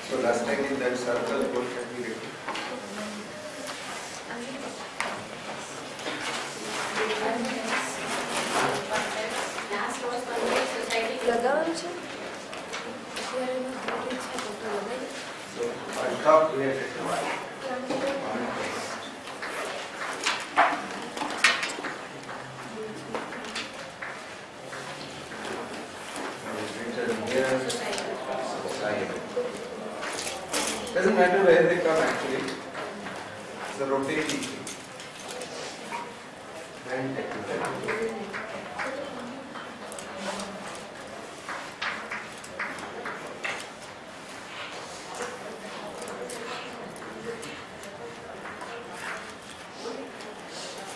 So last time in that circle, what can we written? So on top we have written y. Doesn't matter where they come actually. It's a rotating thing. And technical.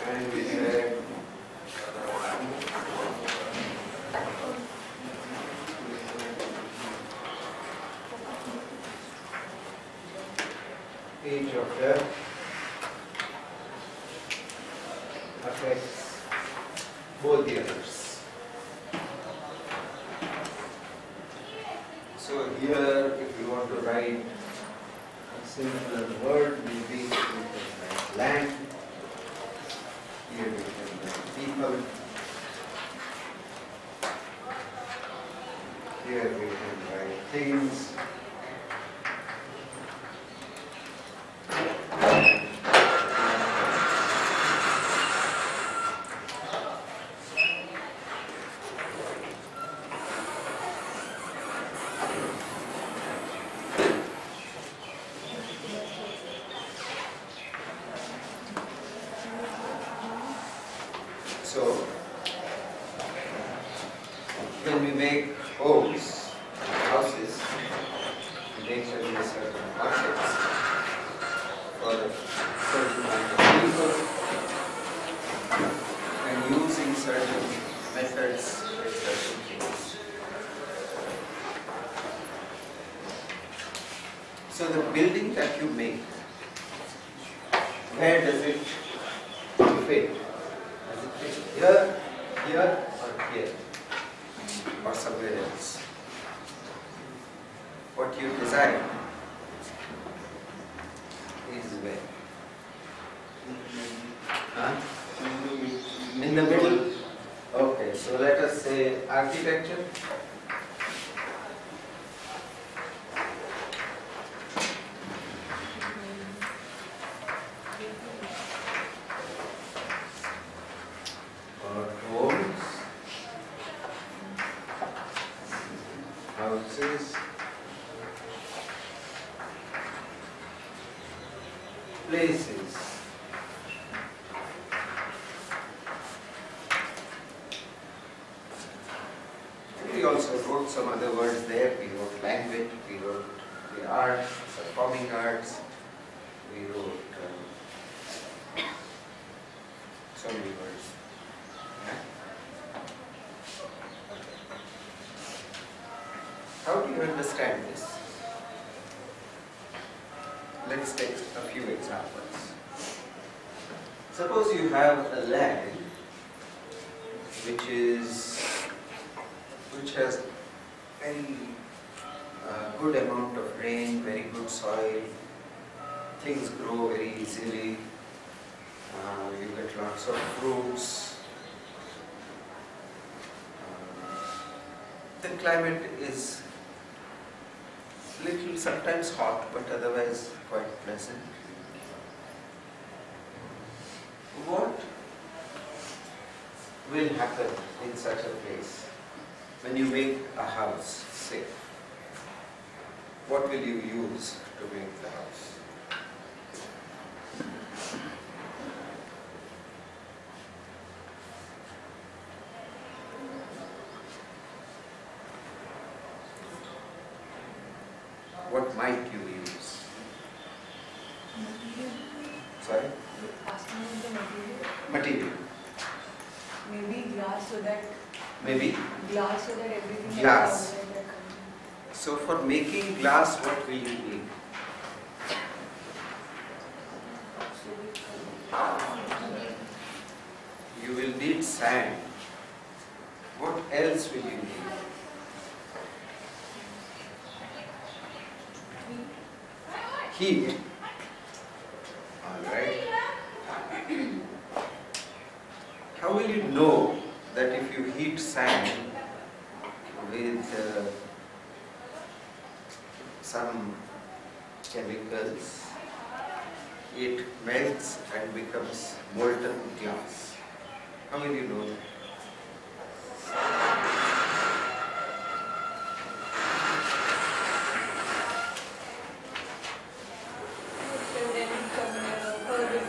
And we said each of them affects both the others. So here, if you want to write a simpler word, maybe we can write land. Here we can write people. Here we can write things. So, when we make homes, houses, we make certain objects for a certain kind of people and using certain methods with certain things. So the building that you make, where does it fit? Here, here, or here, or somewhere else. What you design is where? Huh? In the middle. Okay, so let us say architecture. Houses, places, we also wrote some other words there. We wrote language, we wrote the arts, performing arts, we wrote so many words. How do you understand this? Let's take a few examples. Suppose you have a land which has very good amount of rain, very good soil, things grow very easily, you get lots of fruits. The climate is little sometimes hot, but otherwise quite pleasant. What will happen in such a place when you make a house, say? What will you use to make the house? What might you use? Material. Sorry? Asking about the material. Material. Maybe glass so that. Maybe? Glass so that everything. Glass. Outside that So for making glass, what will you need? You will need sand. What else will you need? Heat. heat. Alright. How will you know that if you heat sand with some chemicals, it melts and becomes molten glass? How will you know that?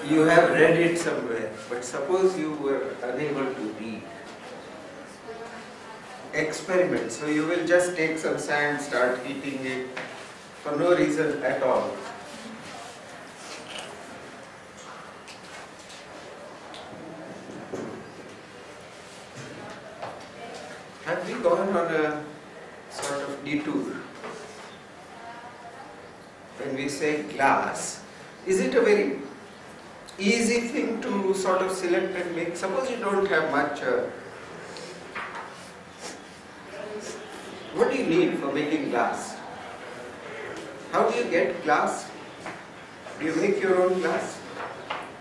You have read it somewhere, but suppose you were unable to read. Experiment. So you will just take some sand, start heating it for no reason at all. Have we gone on a sort of detour? When we say glass, is it a very easy thing to sort of select and make? Suppose you don't have much. What do you need for making glass? How do you get glass? Do you make your own glass?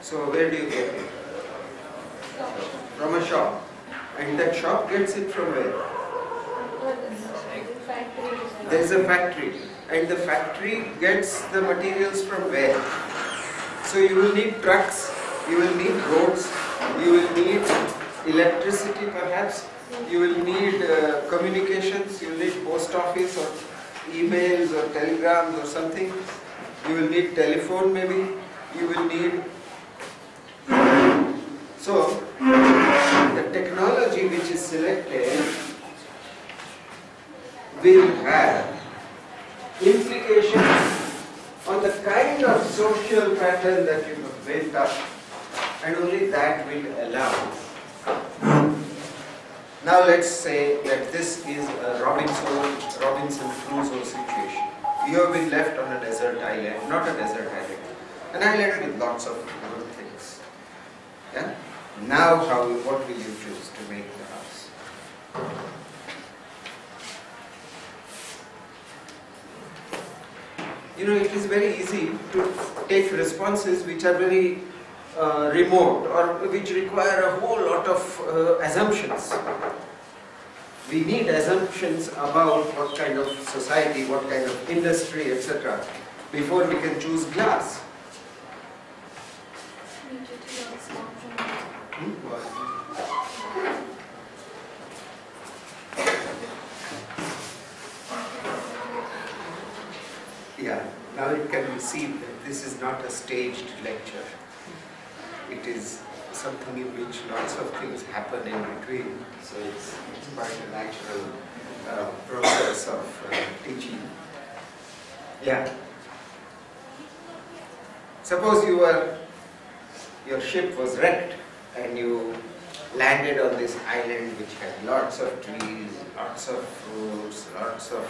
So where do you get it? From a shop. And that shop gets it from where? There is a factory. And the factory gets the materials from where? So you will need trucks, you will need roads, you will need electricity perhaps, you will need communications, you will need post office or emails or telegrams or something, you will need telephone maybe, you will need... So, the technology which is selected will have implications on the kind of social pattern that you have built up, and only that will allow. Now let's say that this is a Robinson Crusoe situation. You have been left on a desert island, not a desert island, an island with lots of good things. Yeah? Now what will you choose to make the house? You know, it is very easy to take responses which are very remote or which require a whole lot of assumptions. We need assumptions about what kind of society, what kind of industry, etc. before we can choose glass. Yeah, now it can be seen that this is not a staged lecture. It is something in which lots of things happen in between. So it's quite a natural process of teaching. Yeah. Suppose your ship was wrecked and you landed on this island which had lots of trees, lots of fruits, lots of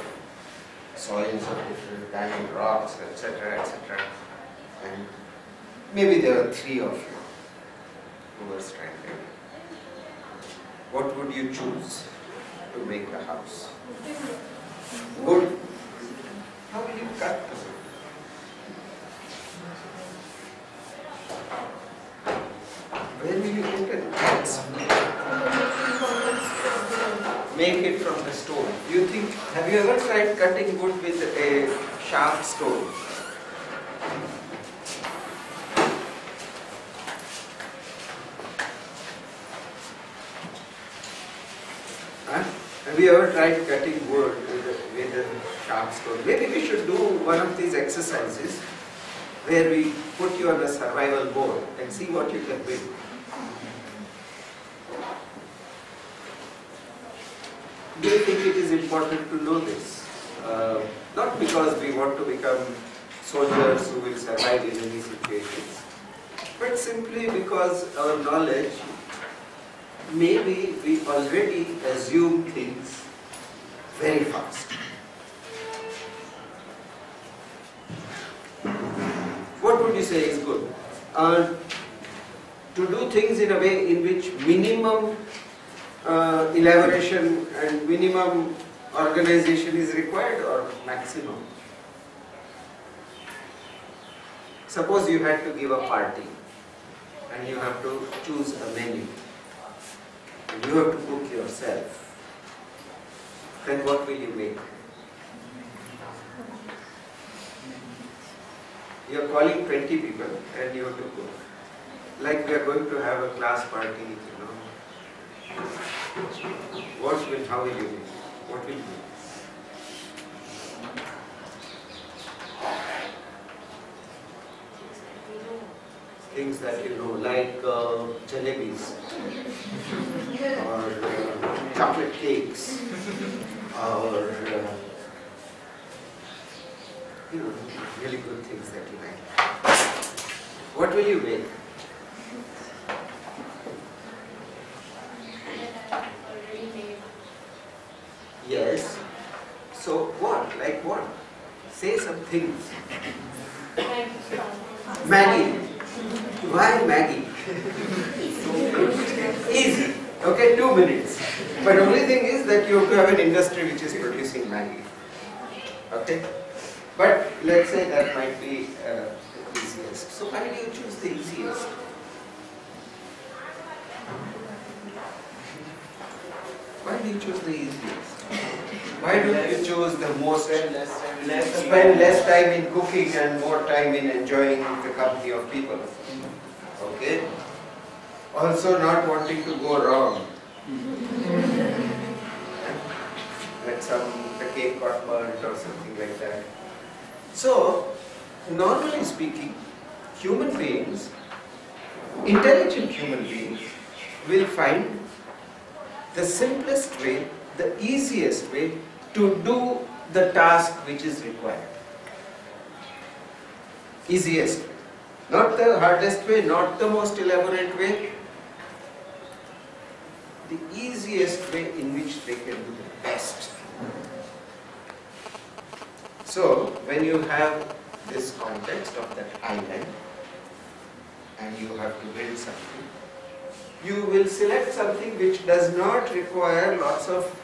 soils of different kind, rocks, etc., etc. And maybe there were 3 of you who were stranded. What would you choose to make a house? Wood. How will you cut the wood? Where will you get an axe? Make it from the stone. Have you ever tried cutting wood with a sharp stone? Huh? Have you ever tried cutting wood with a sharp stone? Maybe we should do one of these exercises where we put you on a survival board and see what you can build. Do you think it is important to know this? Not because we want to become soldiers who will survive in any situations, but simply because our knowledge, maybe we already assume things very fast. What would you say is good? To do things in a way in which minimum elaboration and minimum organization is required, or maximum? Suppose you had to give a party and you have to choose a menu and you have to cook yourself. Then what will you make? You are calling 20 people and you have to cook. Like we are going to have a class party, you know. How will you make? What will you make? Things that you know, like jalebis, or chocolate cakes, or you know, really good things that you like. What will you make? Yes. So what? Like what? Say some things. Maggie. Why Maggie? Easy. Okay, 2 minutes. But only thing is that you have to have an industry which is producing Maggie. Okay? But let's say that might be the easiest. So why do you choose the easiest? Why do you choose the easiest? Why don't you choose the most, spend less time in cooking and more time in enjoying the company of people? Okay? Also not wanting to go wrong. That the cake got burnt or something like that. So, normally speaking, human beings, intelligent human beings, will find the simplest way, the easiest way to do the task which is required. Easiest way. Not the hardest way, not the most elaborate way. The easiest way in which they can do the best. So, when you have this context of that island and you have to build something, you will select something which does not require lots of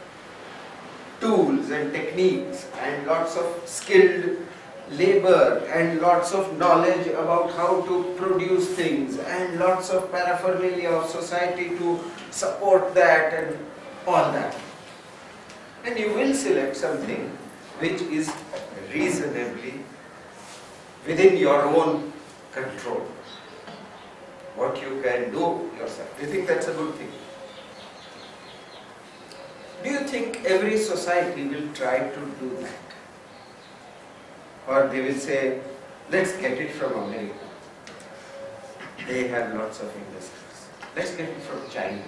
tools and techniques and lots of skilled labor and lots of knowledge about how to produce things and lots of paraphernalia of society to support that and all that. And you will select something which is reasonably within your own control. What you can do yourself. Do you think that's a good thing? Do you think every society will try to do that? Or they will say, let's get it from America. They have lots of industries. Let's get it from China.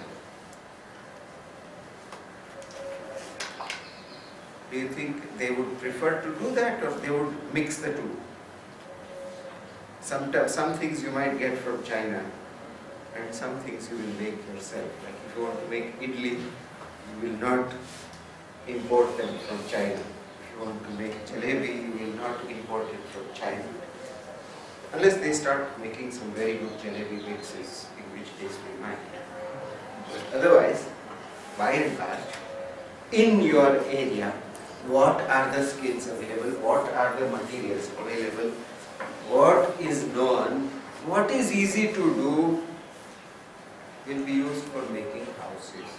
Do you think they would prefer to do that or they would mix the two? Some things you might get from China and some things you will make yourself. Like if you want to make idli, you will not import them from China. If you want to make jalebi, you will not import it from China. Unless they start making some very good jalebi mixes, in which case we might. But otherwise, by and large, in your area, what are the skills available, what are the materials available, what is known, what is easy to do, will be used for making houses.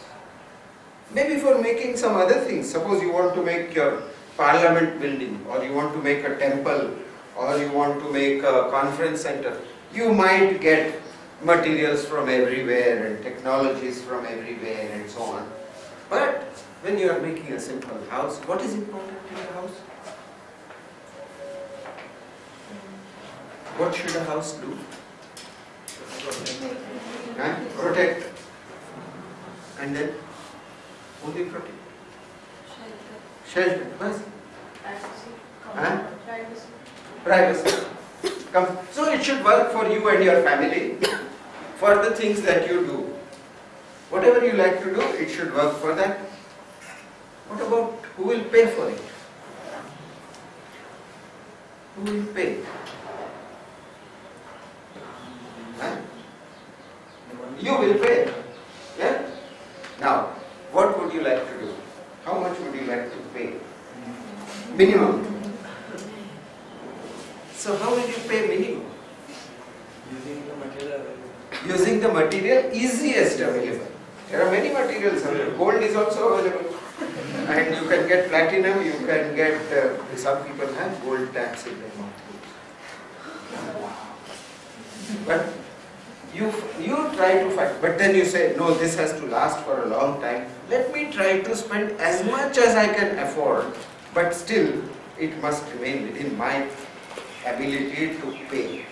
Maybe for making some other things. Suppose you want to make your parliament building, or you want to make a temple, or you want to make a conference center. You might get materials from everywhere and technologies from everywhere and so on. But when you are making a simple house, what is important in a house? What should a house do? Protect. And then? Only protect. Shelter. Bas? Privacy. Come. So it should work for you and your family, for the things that you do. Whatever you like to do, it should work for that. What about who will pay for it? Who will pay? Huh? You will pay. Yeah? Now, what would you like to do? How much would you like to pay? Minimum. So how will you pay minimum? Using the material easiest available. There are many materials available. Gold is also available. And you can get platinum, you can get, some people have gold taps in their mouth. But you try to find, but then you say, no, this has to last for a long time. Let me try to spend as much as I can afford, but still it must remain within my ability to pay.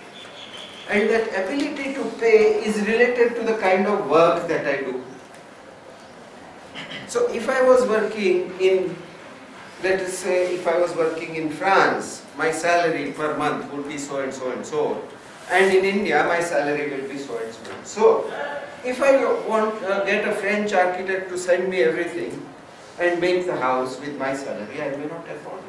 And that ability to pay is related to the kind of work that I do. So if I was working in, let us say, if I was working in France, my salary per month would be so and so and so. And in India, my salary will be so and so and so. If I want get a French architect to send me everything and make the house with my salary, I may not afford it.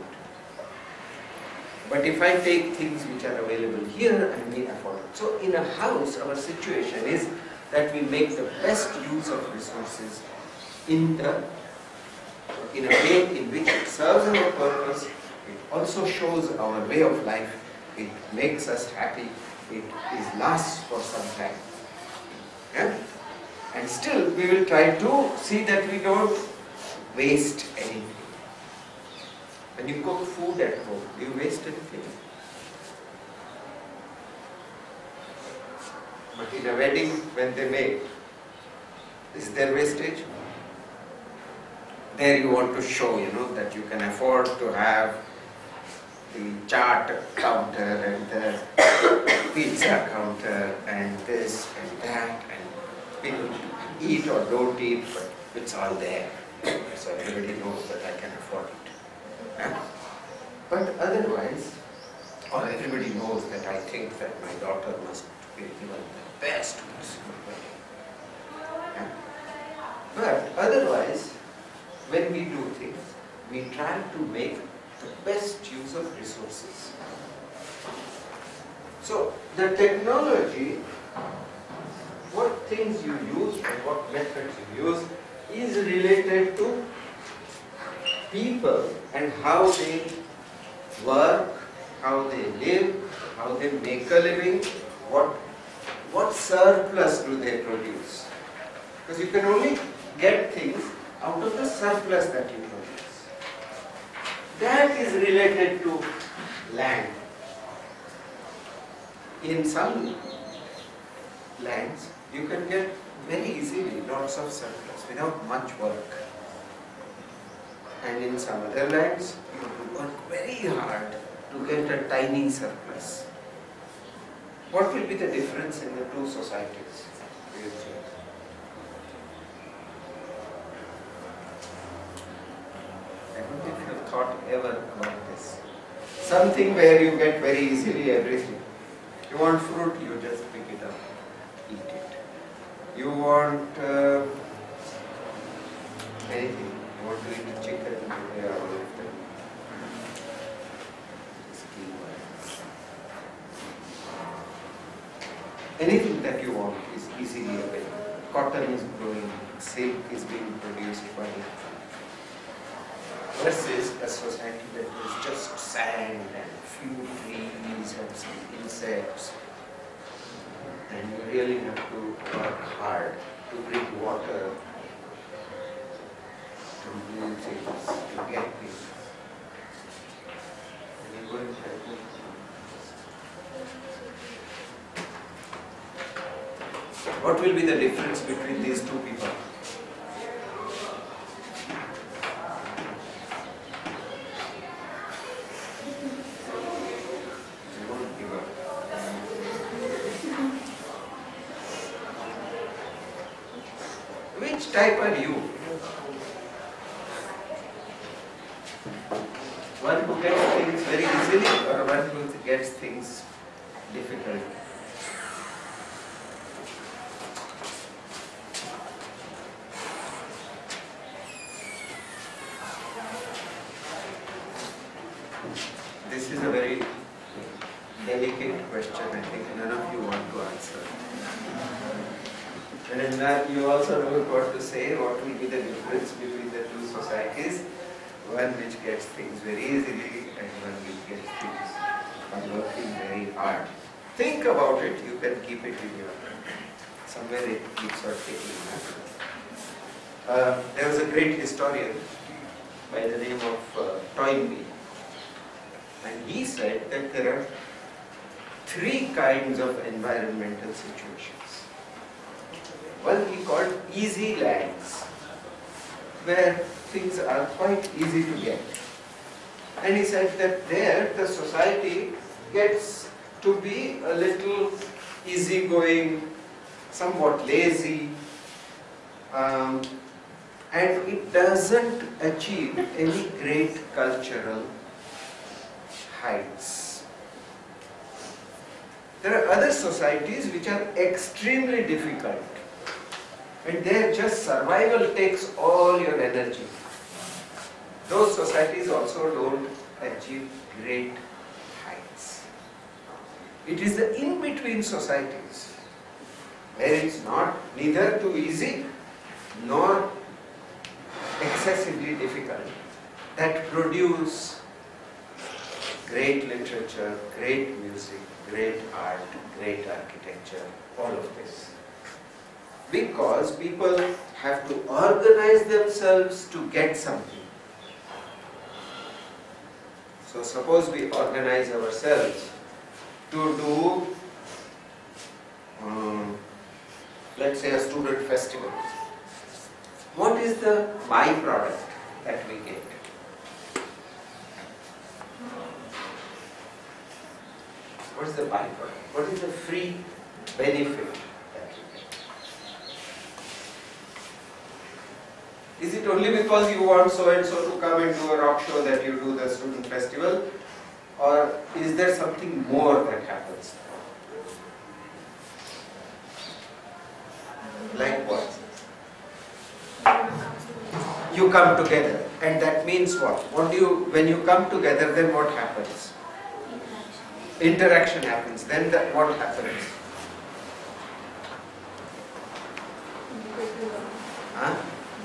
But if I take things which are available here, I may afford it. So in a house, our situation is that we make the best use of resources in a way in which it serves our purpose, it also shows our way of life, it makes us happy, it lasts for some time. Yeah? And still we will try to see that we don't waste anything. When you cook food at home, do you waste anything? But in a wedding, when they make, is there wastage? There you want to show, that you can afford to have the chaat counter and the pizza counter and this and that, and people eat or don't eat, but it's all there. So everybody knows that I can afford it. Yeah? But otherwise, or everybody knows that I think that my daughter must be given the best possible wedding. Yeah? But otherwise, when we do things, we try to make the best use of resources. So, the technology, what things you use and what methods you use is related to people and how they work, how they live, how they make a living, what surplus do they produce. Because you can only get things out of the surplus that you produce. That is related to land. In some lands, you can get very easily lots of surplus without much work. And in some other lands, you have to work very hard to get a tiny surplus. What will be the difference in the two societies, do you think? I don't think you have thought ever about this. Something where you get very easily everything. You want fruit, you just pick it up, eat it. You want anything. You want to eat a chicken, you are all of them. Just keep it. Anything that you want is easily available. Cotton is growing, silk is being produced by it. Versus a society that is just sand and few trees and some insects. And you really have to work hard to bring water, to do things, to get things. And you're going to have what will be the difference between these two people? Which type are you? One who gets things very easily or one who gets things difficult? This is a very delicate question. I think none of you want to answer. And you also know what to say, what will be the difference between the two societies. One which gets things very easily and one which gets things by working very hard. Think about it, you can keep it in your, somewhere it keeps on taking. There was a great historian by the name of Toynbee, and he said that there are three kinds of environmental situations. One he called easy lands, where things are quite easy to get. And he said that there the society gets to be a little easygoing, somewhat lazy, and it doesn't achieve any great cultural heights. There are other societies which are extremely difficult, and there just survival takes all your energy. Those societies also don't achieve great heights. It is the in-between societies where it's not neither too easy nor excessively difficult that produce great literature, great music, great art, great architecture, all of this. Because people have to organize themselves to get something. So suppose we organize ourselves to do, let's say, a student festival. What is the byproduct that we get? What is the byproduct? What is the free benefit that we get? Is it only because you want so and so to come and do a rock show that you do the student festival? Or is there something more that happens? Like what? You come together, and that means what? When you come together, then what happens? Interaction happens. Then what happens? Huh?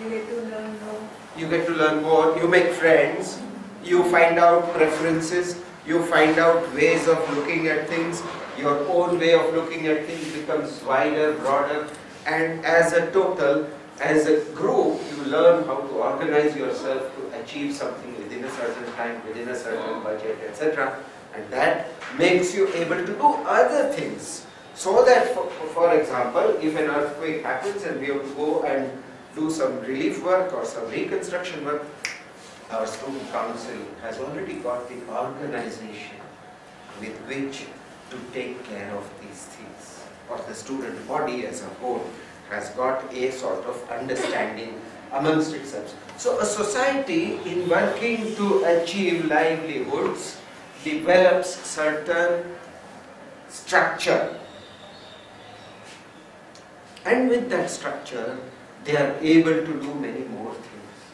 You get to learn more. You get to learn more. You make friends. You find out preferences. You find out ways of looking at things. Your own way of looking at things becomes wider, broader, and as a total, as a group, you learn how to organize yourself to achieve something within a certain time, within a certain budget, etc. And that makes you able to do other things. So that, for example, if an earthquake happens and we have to go and do some relief work or some reconstruction work, our student council has already got the organization with which to take care of these things. Or the student body as a whole has got a sort of understanding amongst itself. So a society, in working to achieve livelihoods, develops certain structure. And with that structure, they are able to do many more things.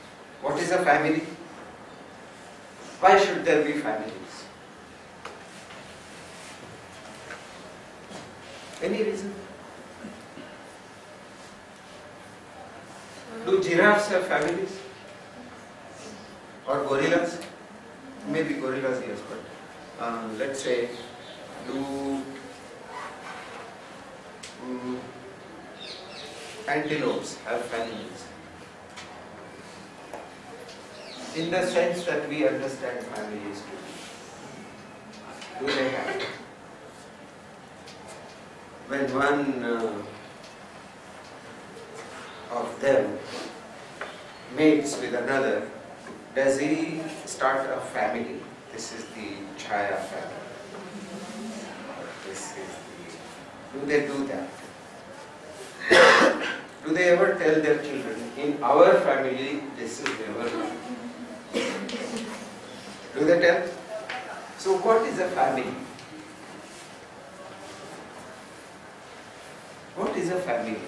What is a family? Why should there be families? Any reason? Do giraffes have families? Or gorillas? Maybe gorillas, yes, but let's say, do antelopes have families? In the sense that we understand families to be. Do they have? When one of them mates with another, does he start a family? This is the Chhaya family. This is the... Do they do that? Do they ever tell their children, in our family, this is our family? Do they tell? So what is a family? What is a family?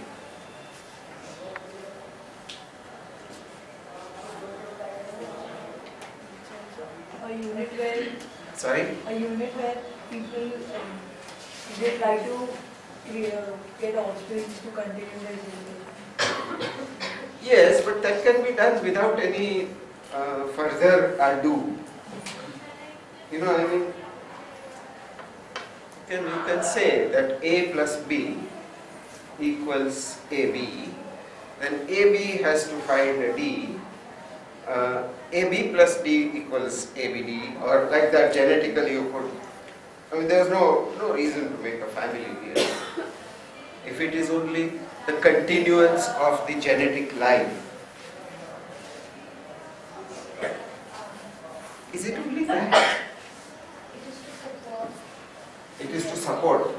A unit where... Sorry? A unit where people, they try to get offspring to continue their generation. Yes, but that can be done without any further ado. You know, I mean, you can say that A plus B equals AB, then AB has to find a D, AB plus D equals ABD, or like that genetically you could, I mean there's no reason to make a family here. If it is only the continuance of the genetic line. Is it only that? It is to support.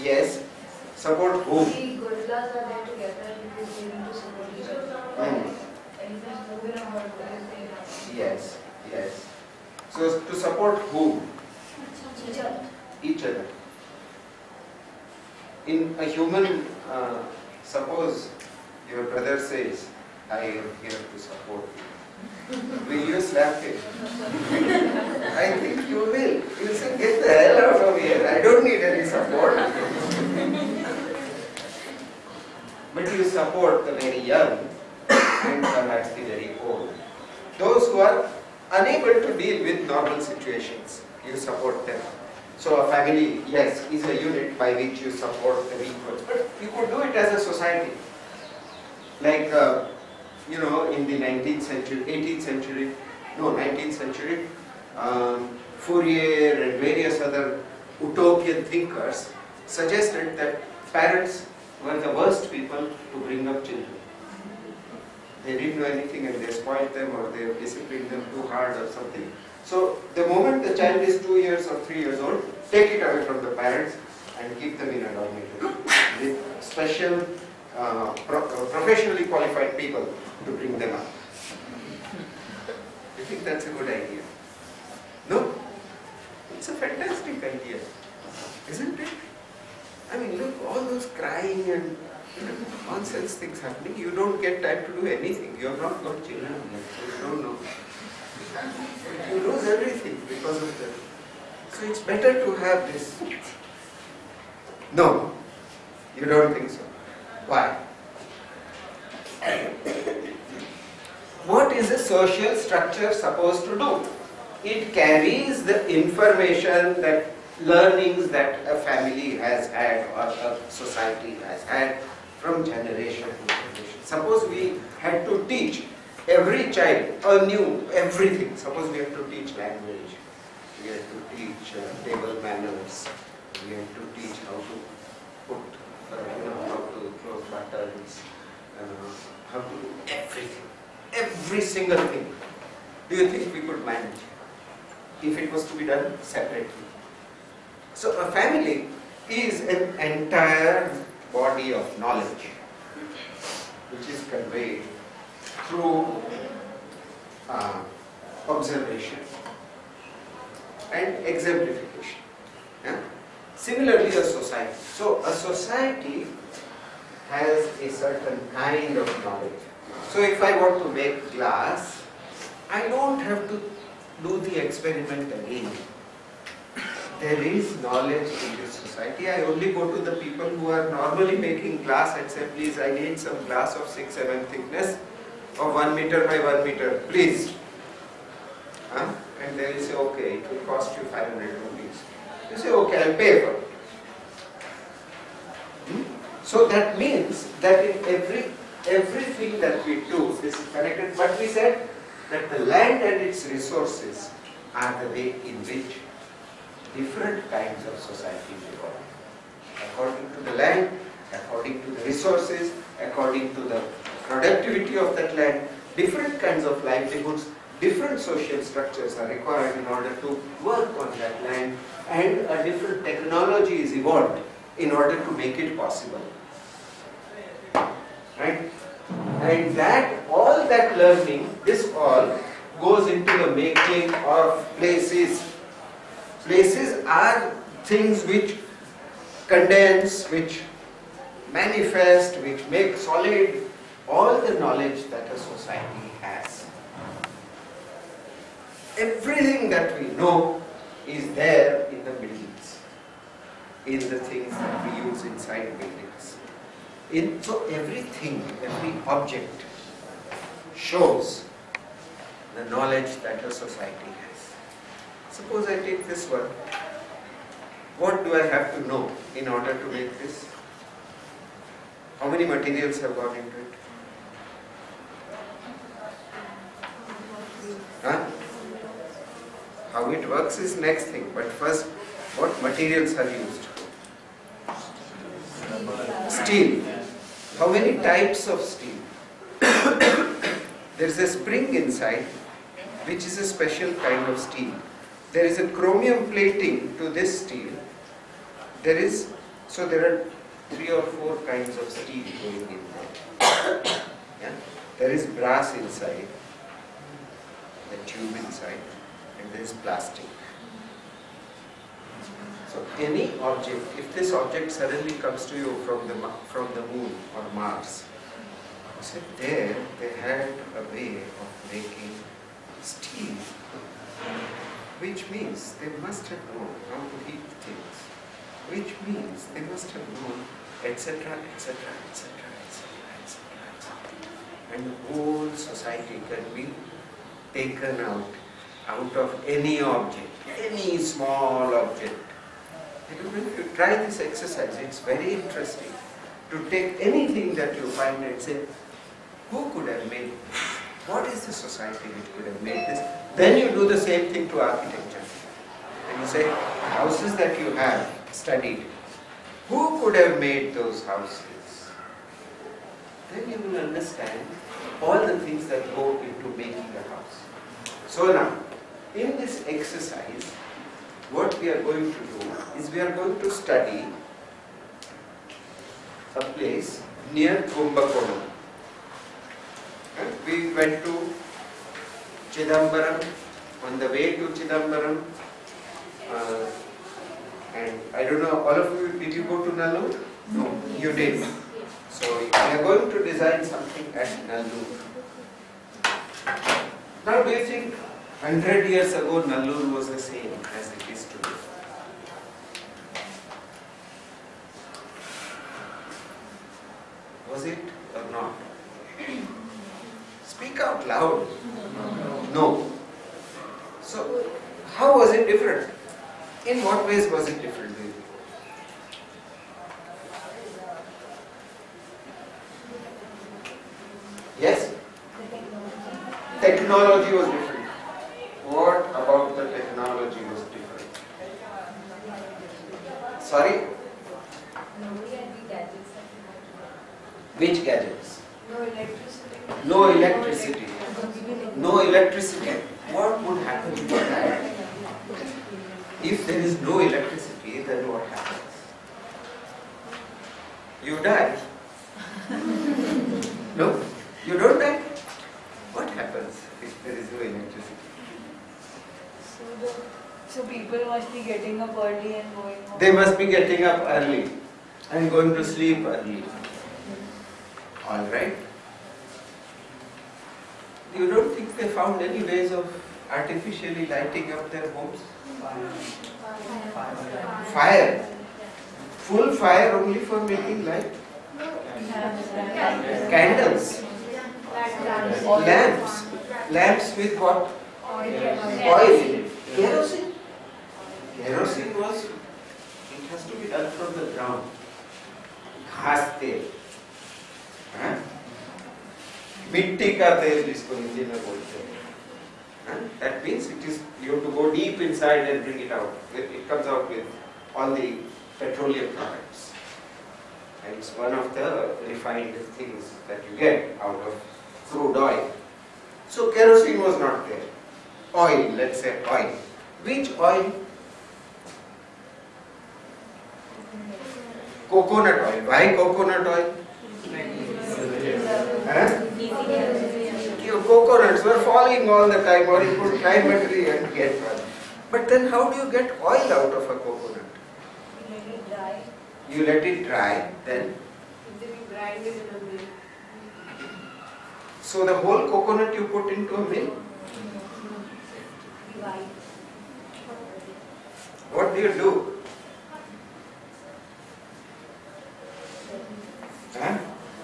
Yes. Support whom? The gorillas are there together because they need to support each other. And if there's no way of work, they have. Yes, yes. So to support whom? Each other. Each other. In a human, suppose your brother says, I am here to support you. Will you slap him? I think you will. You will say, get the hell out of here. I don't need any support. But you support the very young and perhaps the very old. Those who are unable to deal with normal situations, you support them. So a family, yes, is a unit by which you support the equals. But you could do it as a society. Like, you know, in the 19th century, 18th century, no, 19th century, Fourier and various other utopian thinkers suggested that parents were the worst people to bring up children. They didn't know anything and they spoiled them or they disciplined them too hard or something. So the moment the child is 2 years or 3 years old, take it away from the parents and keep them in a dormitory with special professionally qualified people to bring them up. You think that's a good idea? No? It's a fantastic idea, isn't it? I mean, look, all those crying and nonsense things happening, you don't get time to do anything. You have not got children yet, so you don't know. You lose everything because of that. So it's better to have this. No, you don't think so. Why? What is a social structure supposed to do? It carries the information, that learnings that a family has had or a society has had from generation to generation. Suppose we had to teach every child anew everything. Suppose we have to teach language, we have to teach table manners, we have to teach how to put, how to close buttons, how to do everything, every single thing. Do you think we could manage if it was to be done separately? So a family is an entire body of knowledge which is conveyed through observation and exemplification. Yeah? Similarly, a society. So a society has a certain kind of knowledge. So if I want to make glass, I don't have to do the experiment again. There is knowledge in this society. I only go to the people who are normally making glass and say, please, I need some glass of 6, 7 thickness of 1 meter by 1 meter, please. And they will say, okay, it will cost you 500 rupees. You say, okay, I'll pay for it. So that means that in everything that we do is connected. But we said that the land and its resources are the way in which different kinds of societies evolve. According to the land, according to the resources, according to the productivity of that land, different kinds of livelihoods, different social structures are required in order to work on that land, and a different technology is evolved in order to make it possible. Right? And that, all that learning, this all goes into the making of places. Places are things which condense, which manifest, which make solid all the knowledge that a society has. Everything that we know is there in the buildings, in the things that we use inside buildings. So everything, every object shows the knowledge that a society has. Suppose I take this one. What do I have to know in order to make this? How many materials have gone into it? Huh? How it works is next thing, but first, what materials are used? Steel. How many types of steel? There is a spring inside, which is a special kind of steel. There is a chromium plating to this steel. There are 3 or 4 kinds of steel going in there. Yeah? There is brass inside, the tube inside, and there is plastic. So any object, if this object suddenly comes to you from the moon or Mars, so there they had a way of making steel, which means they must have known how to heat things, which means they must have known, etc., etc., etc., etc., etc. And the whole society can be taken out of any object, any small object. I don't know if you try this exercise, it's very interesting to take anything that you find and say, who could have made this? What is the society which could have made this? Then you do the same thing to architecture. And you say, houses that you have studied, who could have made those houses? Then you will understand all the things that go into making a house. So now, in this exercise, what we are going to do is we are going to study a place near Kumbakonam. And we went to Chidambaram. On the way to Chidambaram, and I don't know, all of you, did you go to Nallur? No, you did. So we are going to design something at Nallur. Now do you think 100 years ago Nallur was the same as it is today? Was it or not? Speak out loud. No. So, how was it different? In what ways was it different? Yes? Technology was different. What about the technology was different? Sorry? Which gadgets? No electricity. No electricity. No electricity. What would happen if you die? If there is no electricity, then what happens? You die. No? You don't die? What happens if there is no electricity? So people must be getting up early and going home. They must be getting up early and going to sleep early. Alright? You don't think they found any ways of artificially lighting up their homes? Fire. Full fire only for making light? Candles. Lamps. Lamps with what? Oil. Kerosene. Kerosene was, it has to be done from the ground. घास तेल, मिट्टी का तेल जिसको हिंदी में बोलते हैं. That means it is, you have to go deep inside and bring it out. It comes out with all the petroleum products. And it's one of the refined things that you get out of crude oil. So kerosene was not there. Oil, let's say oil. Which oil? Coconut oil. Why coconut oil? Coconuts were falling all the time, or you could climb a tree and get one. But then how do you get oil out of a coconut? You let it dry. You let it dry, then? Then you grind it in a mill. So the whole coconut you put into a mill? Divide. What do you do?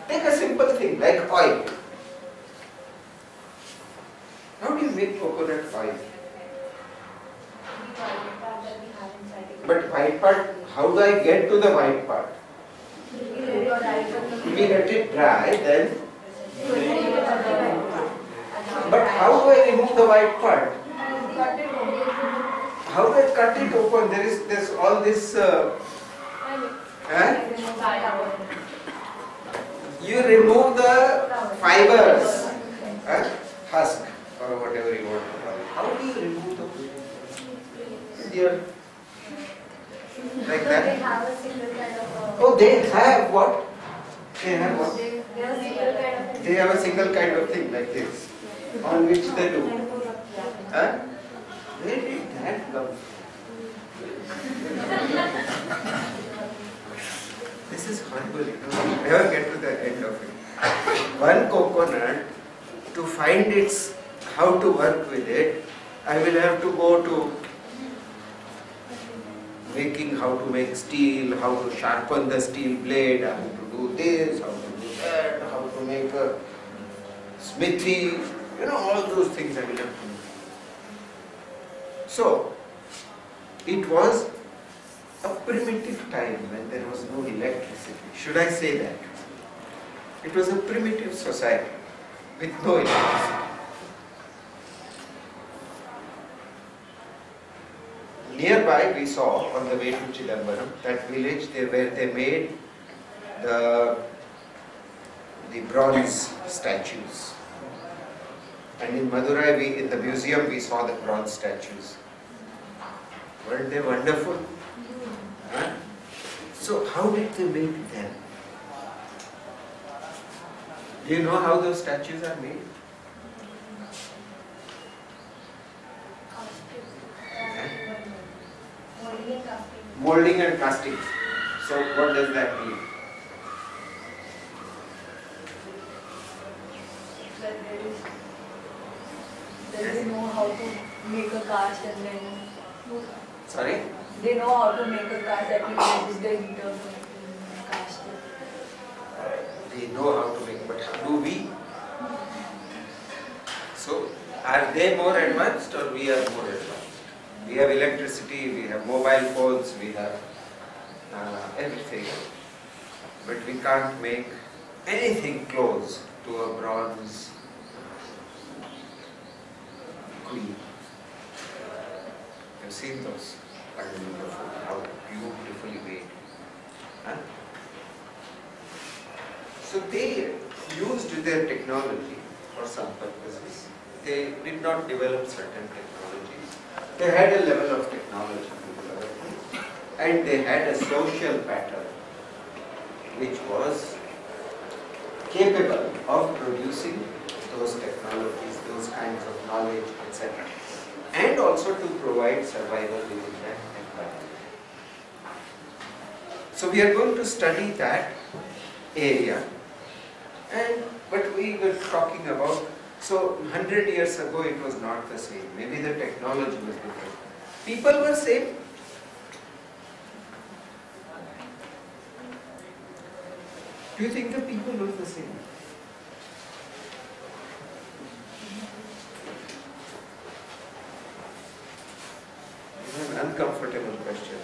Take a simple thing like oil. How do you make coconut oil? but white part, how do I get to the white part? We let it dry, then. But how do I remove the white part? How do I cut it open? There's all this. You remove the fibers, husk, or whatever you want to call it. How do you remove the here? Like that? They have a single kind of. Oh, they have what? They have what? They have a single kind of. They have a single kind of thing like this, on which they do. Huh? Where did that come from? This is horrible, you know, you never get to the end of it. One coconut, to find its, how to work with it, I will have to go to making how to make steel, how to sharpen the steel blade, how to do this, how to do that, how to make a smithy, you know, all those things I will have to do. So, it was a primitive time when there was no electricity. Should I say that? It was a primitive society with no electricity. Nearby we saw on the way to Chidambaram, that village where they made the bronze statues. And in Madurai, in the museum, we saw the bronze statues. Weren't they wonderful? Huh? So how did they make them? Do you know how those statues are made? Molding and casting. So what does that mean? They know how to make a cast and then. Sorry? They know how to make a cast that will resist the heat of cast. They know how to make, but how do we? So, are they more advanced or we are more advanced? We have electricity, we have mobile phones, we have everything, but we can't make anything close to a bronze queen. You've seen those? Wonderful, how beautifully made. Huh? So they used their technology for some purposes. They did not develop certain technologies. They had a level of technology to develop, and they had a social pattern which was capable of producing those technologies, those kinds of knowledge, etc. And also to provide survival within that environment. So we are going to study that area, but we were talking about, so 100 years ago it was not the same, maybe the technology was different. People were same. Do you think the people were the same? This is an uncomfortable question.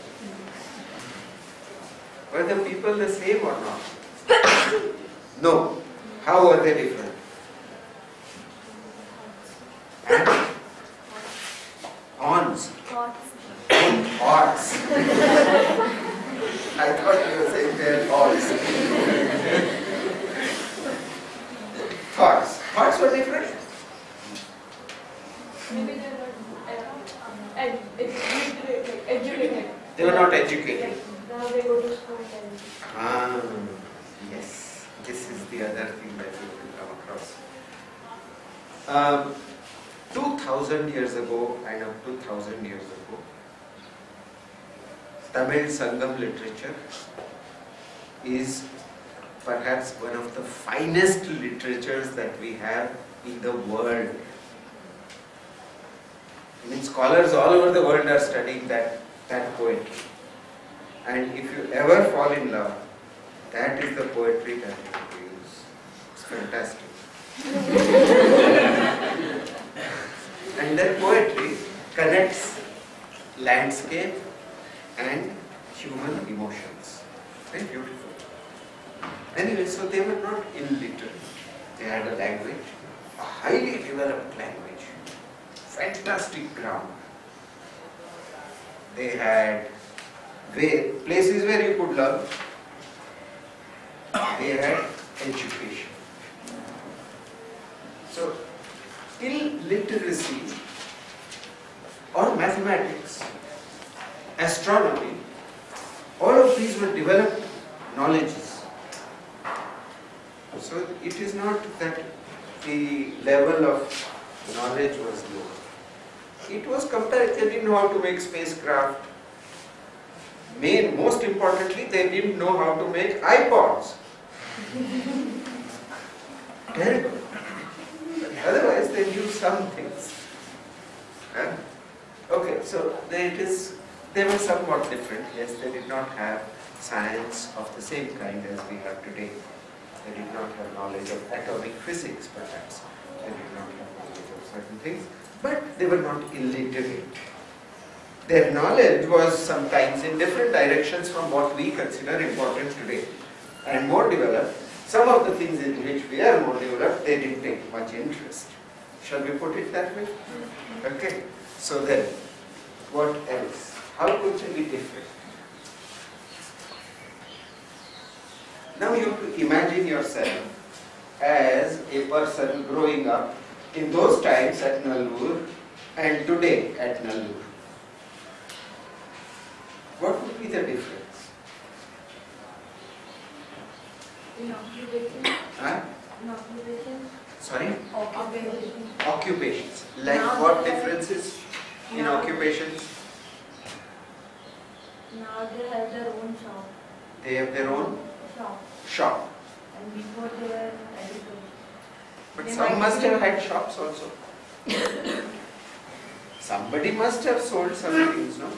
Were the people the same or not? No. How were they different? Horns. Horns. I thought you were saying they had horns. Thoughts. Thoughts were different? Maybe they were educated. They were not educated. Now they go to school and. Yes. This is the other thing that you will come across. 2000 years ago and up to 1000 years ago, Tamil Sangam literature is perhaps one of the finest literatures that we have in the world. I mean, scholars all over the world are studying that poetry. And if you ever fall in love, that is the poetry that you have to use. It's fantastic. And that poetry connects landscape, and human emotions. Very beautiful. Anyway, so they were not illiterate. They had a language, a highly developed language, fantastic grammar. They had places where you could learn. They had education. So, illiteracy or mathematics, astronomy, all of these were developed knowledges. So it is not that the level of knowledge was low. It was compared, they didn't know how to make spacecraft. Most importantly, they didn't know how to make iPods. Terrible. But otherwise, they knew some things. Huh? Okay, so they were somewhat different. Yes, they did not have science of the same kind as we have today. They did not have knowledge of atomic physics, perhaps. They did not have knowledge of certain things. But they were not illiterate. Their knowledge was sometimes in different directions from what we consider important today. And more developed, some of the things in which we are more developed, they didn't take much interest. Shall we put it that way? Okay. So then, what else? How could they be different? Now you have to imagine yourself as a person growing up in those times at Nallur and today at Nallur. What would be the difference? In occupation. Huh? In occupation. Sorry? Occupation. Occupations. Like Now what they have- differences in now- occupations? Now they have their own shop. They have their own Shop. shop. And before they were editors. But They some might must be- have had shops also. Somebody must have sold some things, no?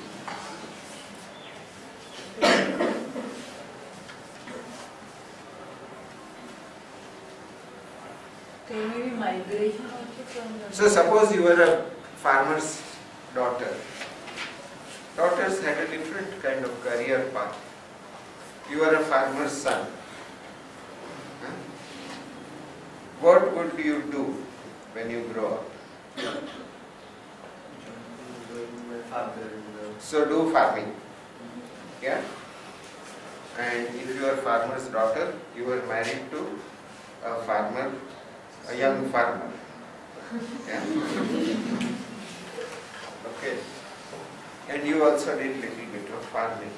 There may be migration also from the... So suppose you were a farmer's daughter. Daughters had a different kind of career path. You are a farmer's son. Huh? What would you do when you grow up? So do farming. Yeah? And if you are a farmer's daughter, you were married to a farmer, a young farmer. Yeah? Okay. And you also did little bit of farming.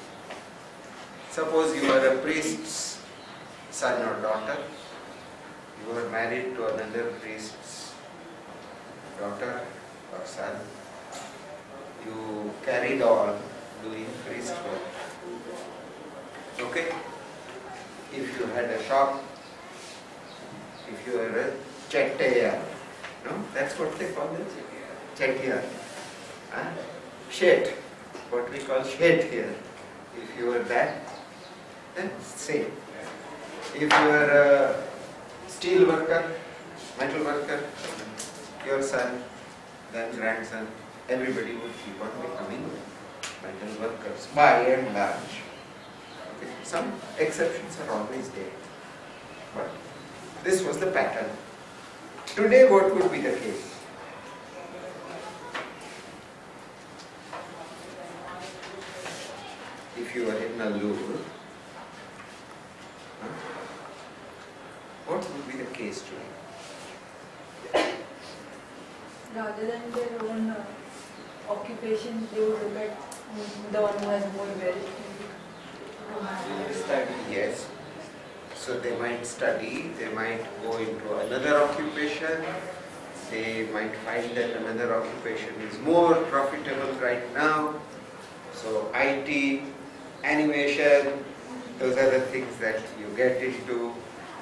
Suppose you are a priest's son or daughter. You were married to another priest's daughter or son. You carried on doing priesthood. Okay? If you had a shop, if you were a chettiar, no? That's what they call it? Chettiar. Shet. What we call shet here. If you were that, then same. If you are a steel worker, metal worker, your son, then grandson, everybody would keep on becoming metal workers by and large. Okay. Some exceptions are always there. But this was the pattern. Today what would be the case? If you are in Nallur, what would be the case today? Rather than their own occupation, they would look at the one who has more wealth. Study, yes. So they might study, they might go into another occupation, they might find that another occupation is more profitable right now. So IT, animation, those are the things that you get into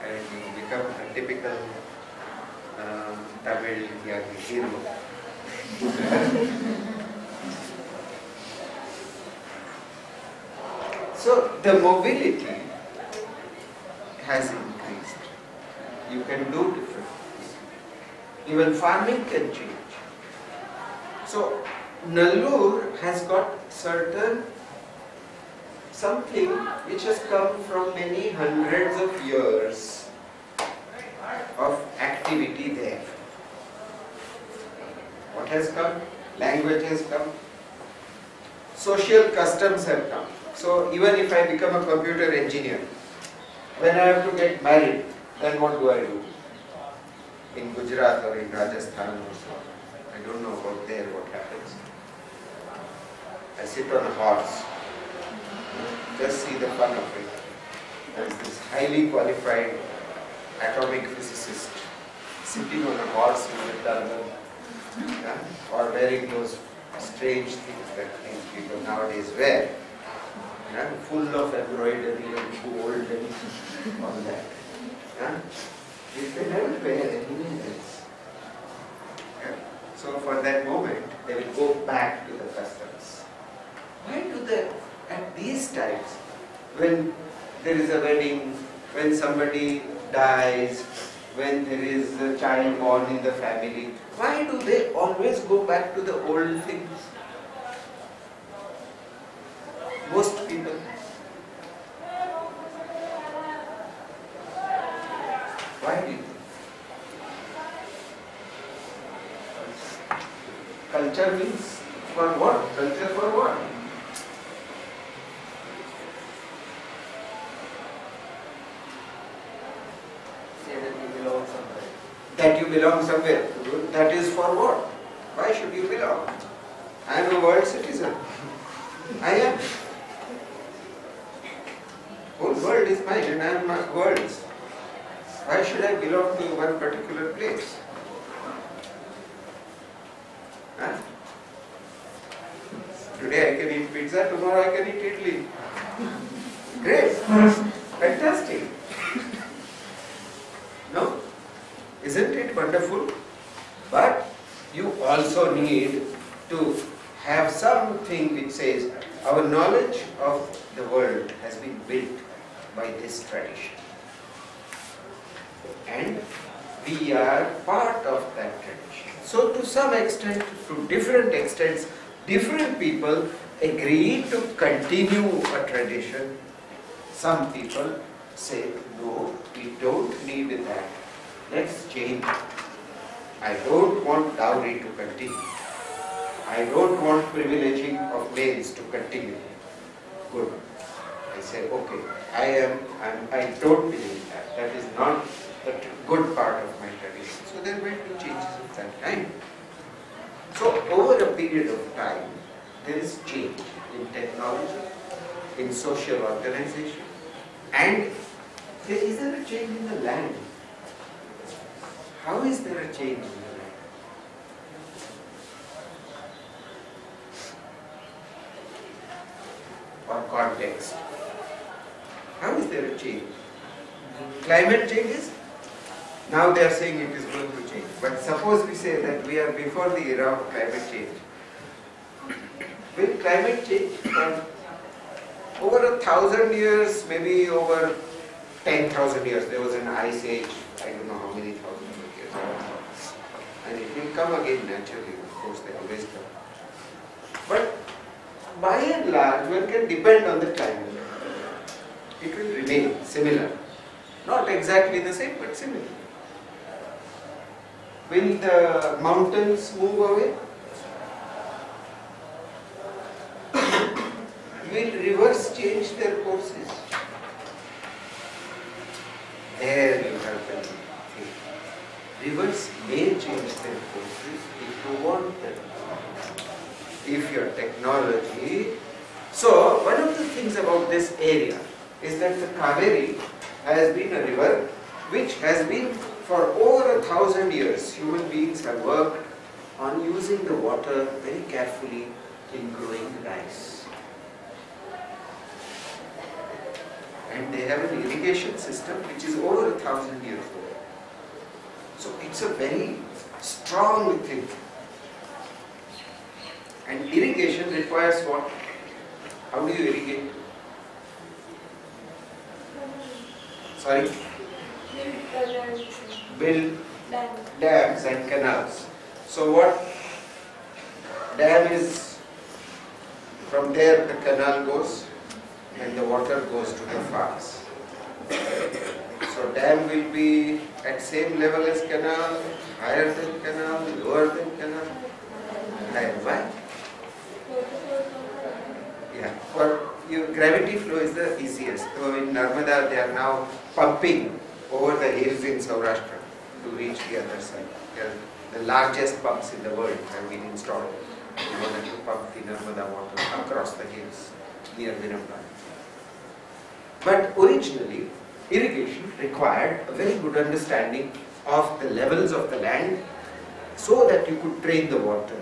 and you become a typical Tamil young hero. So the mobility has increased. You can do different things. Even farming can change. So Nallur has got certain something which has come from many hundreds of years of activity there. What has come? Language has come. Social customs have come. So even if I become a computer engineer, when I have to get married, then what do I do? In Gujarat or in Rajasthan or so. I don't know about there what happens. I sit on a horse. Just see the fun of it. There is this highly qualified atomic physicist sitting on a horse with a turban, yeah? Or wearing those strange things that people nowadays wear, yeah? Full of embroidery and gold and all that. Yeah? They never wear anything else. Yeah? So for that moment, they will go back to the customs. Why do they, at these times, when there is a wedding, when somebody dies, when there is a child born in the family, why do they always go back to the old things? Most people. Why do you think? Culture means for what? Culture for what? Say that you belong somewhere. That you belong somewhere. That is for what? Why should you belong? I am a world citizen. I am. Whole world is mine and I am my world's. Why should I belong to one particular place? Huh? Today I can eat pizza, tomorrow I can eat idli. Great. Fantastic. No? Isn't it wonderful? But you also need to have something which says our knowledge of the world has been built by this tradition. And we are part of that tradition. So to some extent, to different extents, different people agree to continue a tradition. Some people say, no, we don't need that. Let's change. I don't want dowry to continue. I don't want privileging of males to continue. Good. I say, okay, I don't believe that. That is not the good part of my tradition. So there went to changes at that time. So over a period of time, there is change in technology, in social organization, and there isn't a change in the land. How is there a change in the land? Or context. How is there a change? Climate changes? Now they are saying it is going to change. But suppose we say that we are before the era of climate change. Will climate change from over 1,000 years, maybe over 10,000 years, there was an ice age, I don't know how many thousands of years. And it will come again naturally, of course, they always come. But by and large, one can depend on the climate. It will remain similar. Not exactly the same, but similar. Will the mountains move away? Will rivers change their courses? There you have the thing. Rivers may change their courses if you want them. If your technology. So, one of the things about this area is that the Kaveri has been a river which has been for over 1,000 years. Human beings have worked on using the water very carefully in growing rice. And they have an irrigation system which is over 1,000 years old. So it's a very strong thing. And irrigation requires what? How do you irrigate? Sorry? Build dams and canals. So what? Dam is, from there the canal goes, and the water goes to the farms. So dam will be at same level as canal, higher than canal, lower than canal, higher. Why? Yeah, for your gravity flow is the easiest. So in Narmada they are now pumping over the hills in Saurashtra to reach the other side. The largest pumps in the world have been installed in order to pump the Narmada water across the hills near Virambala. But originally, irrigation required a very good understanding of the levels of the land so that you could train the water.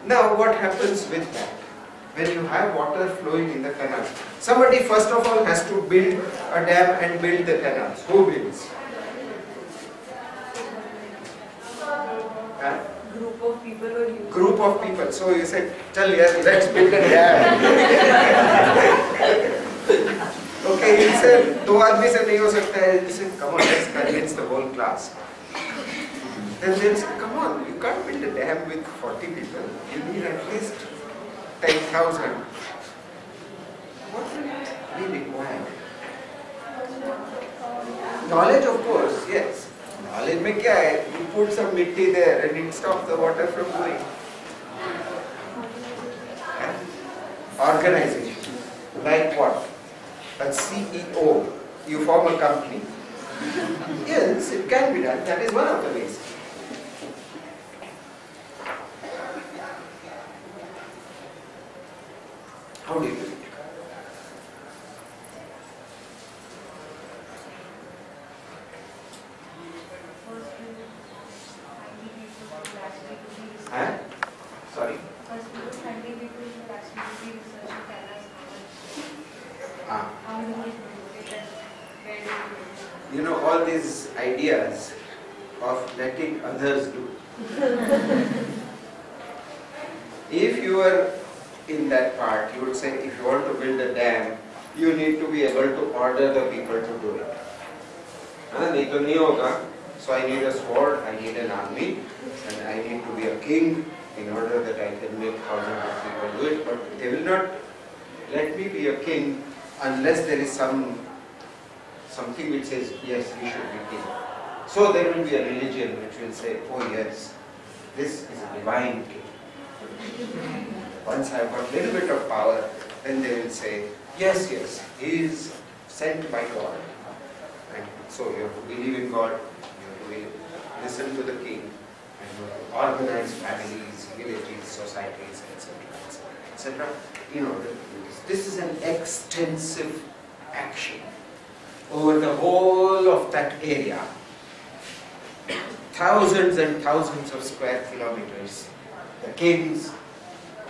Now what happens with that? When you have water flowing in the canal, somebody first of all has to build a dam and build the canals. Who builds? Huh? Group of people or you? Group of people. So you said, "Chal, yes, let's build a dam." Okay, he said, "दो आदमी से नहीं हो सकता है." He said, "Come on, let's convince the whole class." Then they said, "Come on, you can't build a dam with 40 people. You need at least 10,000. What will be required? Knowledge, of course, yes. Knowledge में क्या है? You put some mitti there and it stops the water from going. Organization. Like what? A CEO. You form a company. Yes, it can be done. That is one of the ways. How do you do it? Huh? Sorry? You know, all these ideas of letting others do. If you are in that part, you would say, if you want to build a dam, you need to be able to order the people to do it. नहीं तो नहीं होगा. So I need a sword, I need an army, and I need to be a king in order that I can make thousands of people do it. But they will not let me be a king unless there is something which says, yes, we should be king. So there will be a religion which will say, oh yes, this is a divine king. Once I have got a little bit of power, then they will say, yes, yes, he is sent by God. And so you have to believe in God, you have to listen to the king, and you have to organize families, villages, societies, etc., etc., in order to do this. This is an extensive action over the whole of that area. Thousands and thousands of square kilometers. The kings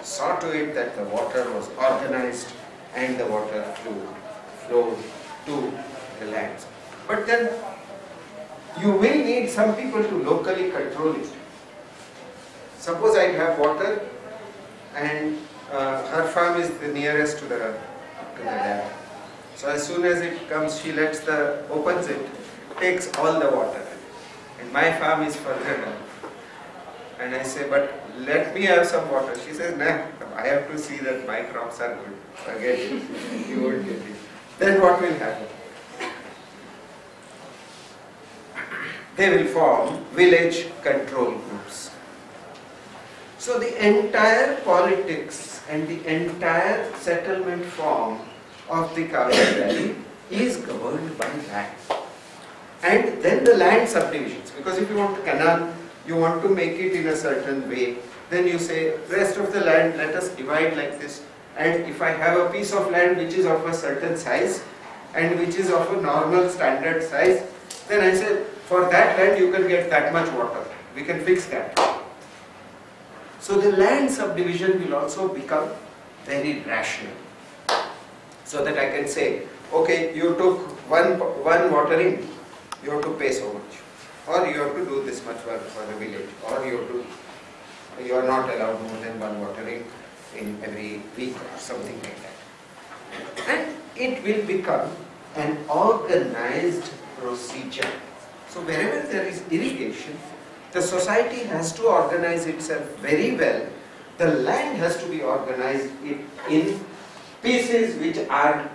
saw to it that the water was organized and the water flowed to the lands. But then you will need some people to locally control it. Suppose I have water and her farm is the nearest to the dam. So as soon as it comes, she opens it, takes all the water. And my farm is further down. And I say, but let me have some water. She says, nah, I have to see that my crops are good. Forget it. You won't get it. Then what will happen? They will form village control groups. So the entire politics and the entire settlement form of the Kaveri Valley is governed by that. And then the land subdivisions, because if you want a canal, you want to make it in a certain way, then you say, rest of the land, let us divide like this. And if I have a piece of land which is of a certain size and which is of a normal standard size, then I say, for that land you can get that much water. We can fix that. So the land subdivision will also become very rational. So that I can say, okay, you took one watering, you have to pay so much. Or you have to do this much work for the village. Or you are not allowed more than one watering in every week or something like that. And it will become an organized procedure. So wherever there is irrigation, the society has to organize itself very well. The land has to be organized in pieces which are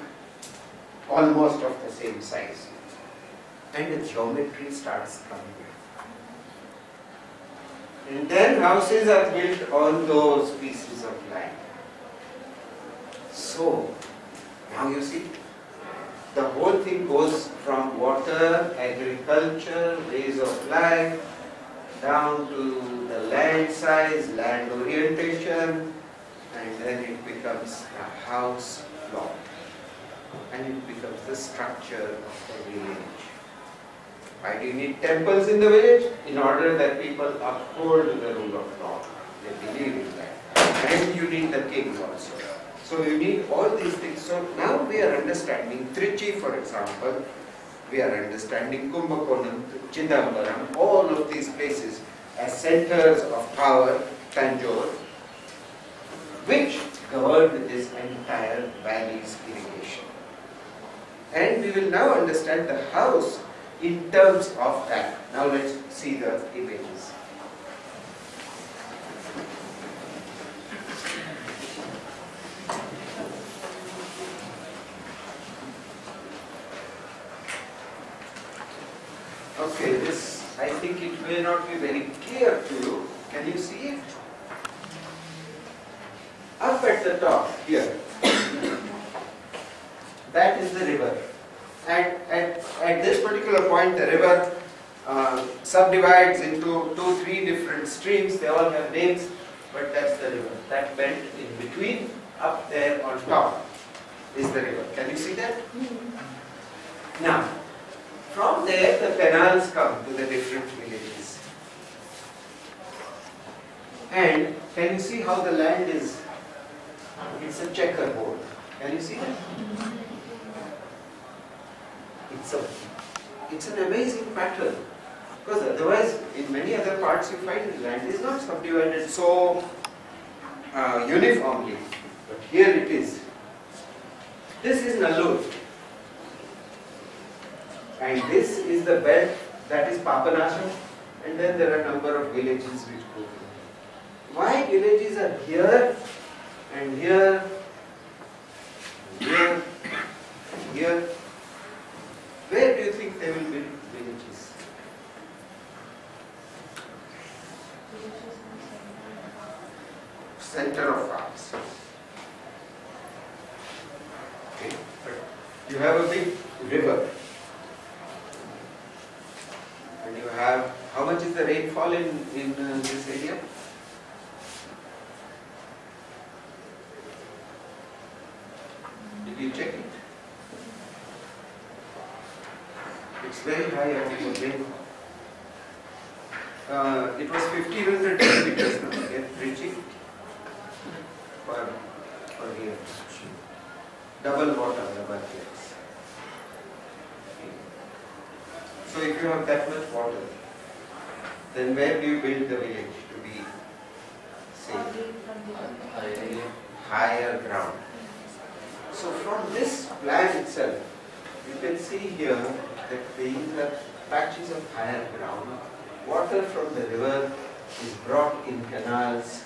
almost of the same size. And the geometry starts coming. And then houses are built on those pieces of land. So, now you see, the whole thing goes from water, agriculture, ways of life, down to the land size, land orientation, and then it becomes a house plot. And it becomes the structure of the village. Why do you need temples in the village? In order that people uphold the rule of law. They believe in that. And you need the king also. So you need all these things. So now we are understanding Trichy, for example. We are understanding Kumbakonam, Chidambaram, all of these places as centers of power, Tanjore, which governed this entire valley's irrigation. And we will now understand the house in terms of that. Now let's see the images. Okay, this, I think it may not be very clear to you. Can you see it? Up at the top here, that is the river. And at this particular point, the river subdivides into 2-3 different streams. They all have names, but that's the river. That bend in between, up there on top, is the river. Can you see that? Now, from there, the canals come to the different villages. And can you see how the land is? It's a checkerboard. Can you see that? It's an amazing pattern. Because otherwise, in many other parts, you find the land is not subdivided so uniformly. But here it is. This is Nallur. And this is the belt, that is Papanasham, and then there are a number of villages which go here. Why villages are here and here, here, here? Where do you think they will build villages? Center of farms. Okay, but you have a big river. And you have, how much is the rainfall in this area? Did you check it? It's very high amount of rainfall. It was 1500 millimeters now, again, reaching per year. Double water, double years. So if you have that much water, then where do you build the village to be safe? Higher ground. So from this plan itself, you can see here that these are patches of higher ground. Water from the river is brought in canals,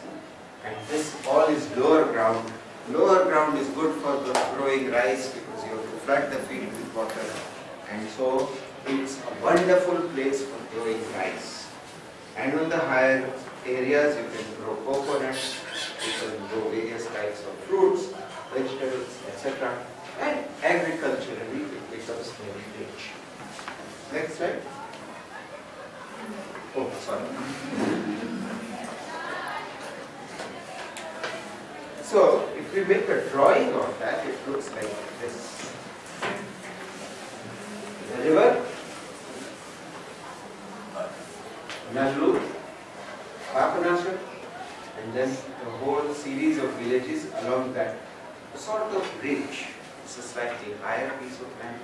and this all is lower ground. Lower ground is good for growing rice because you have to flood the field with water, and so it's a wonderful place for growing rice. And on the higher areas, you can grow coconuts, you can grow various types of fruits, vegetables, etc. And agriculturally, it becomes very rich. Next slide. Oh, sorry. So, if we make a drawing of that, it looks like this. The river, Nallur, Papanasham, and then the whole series of villages along that sort of ridge. It's a slightly higher piece of land.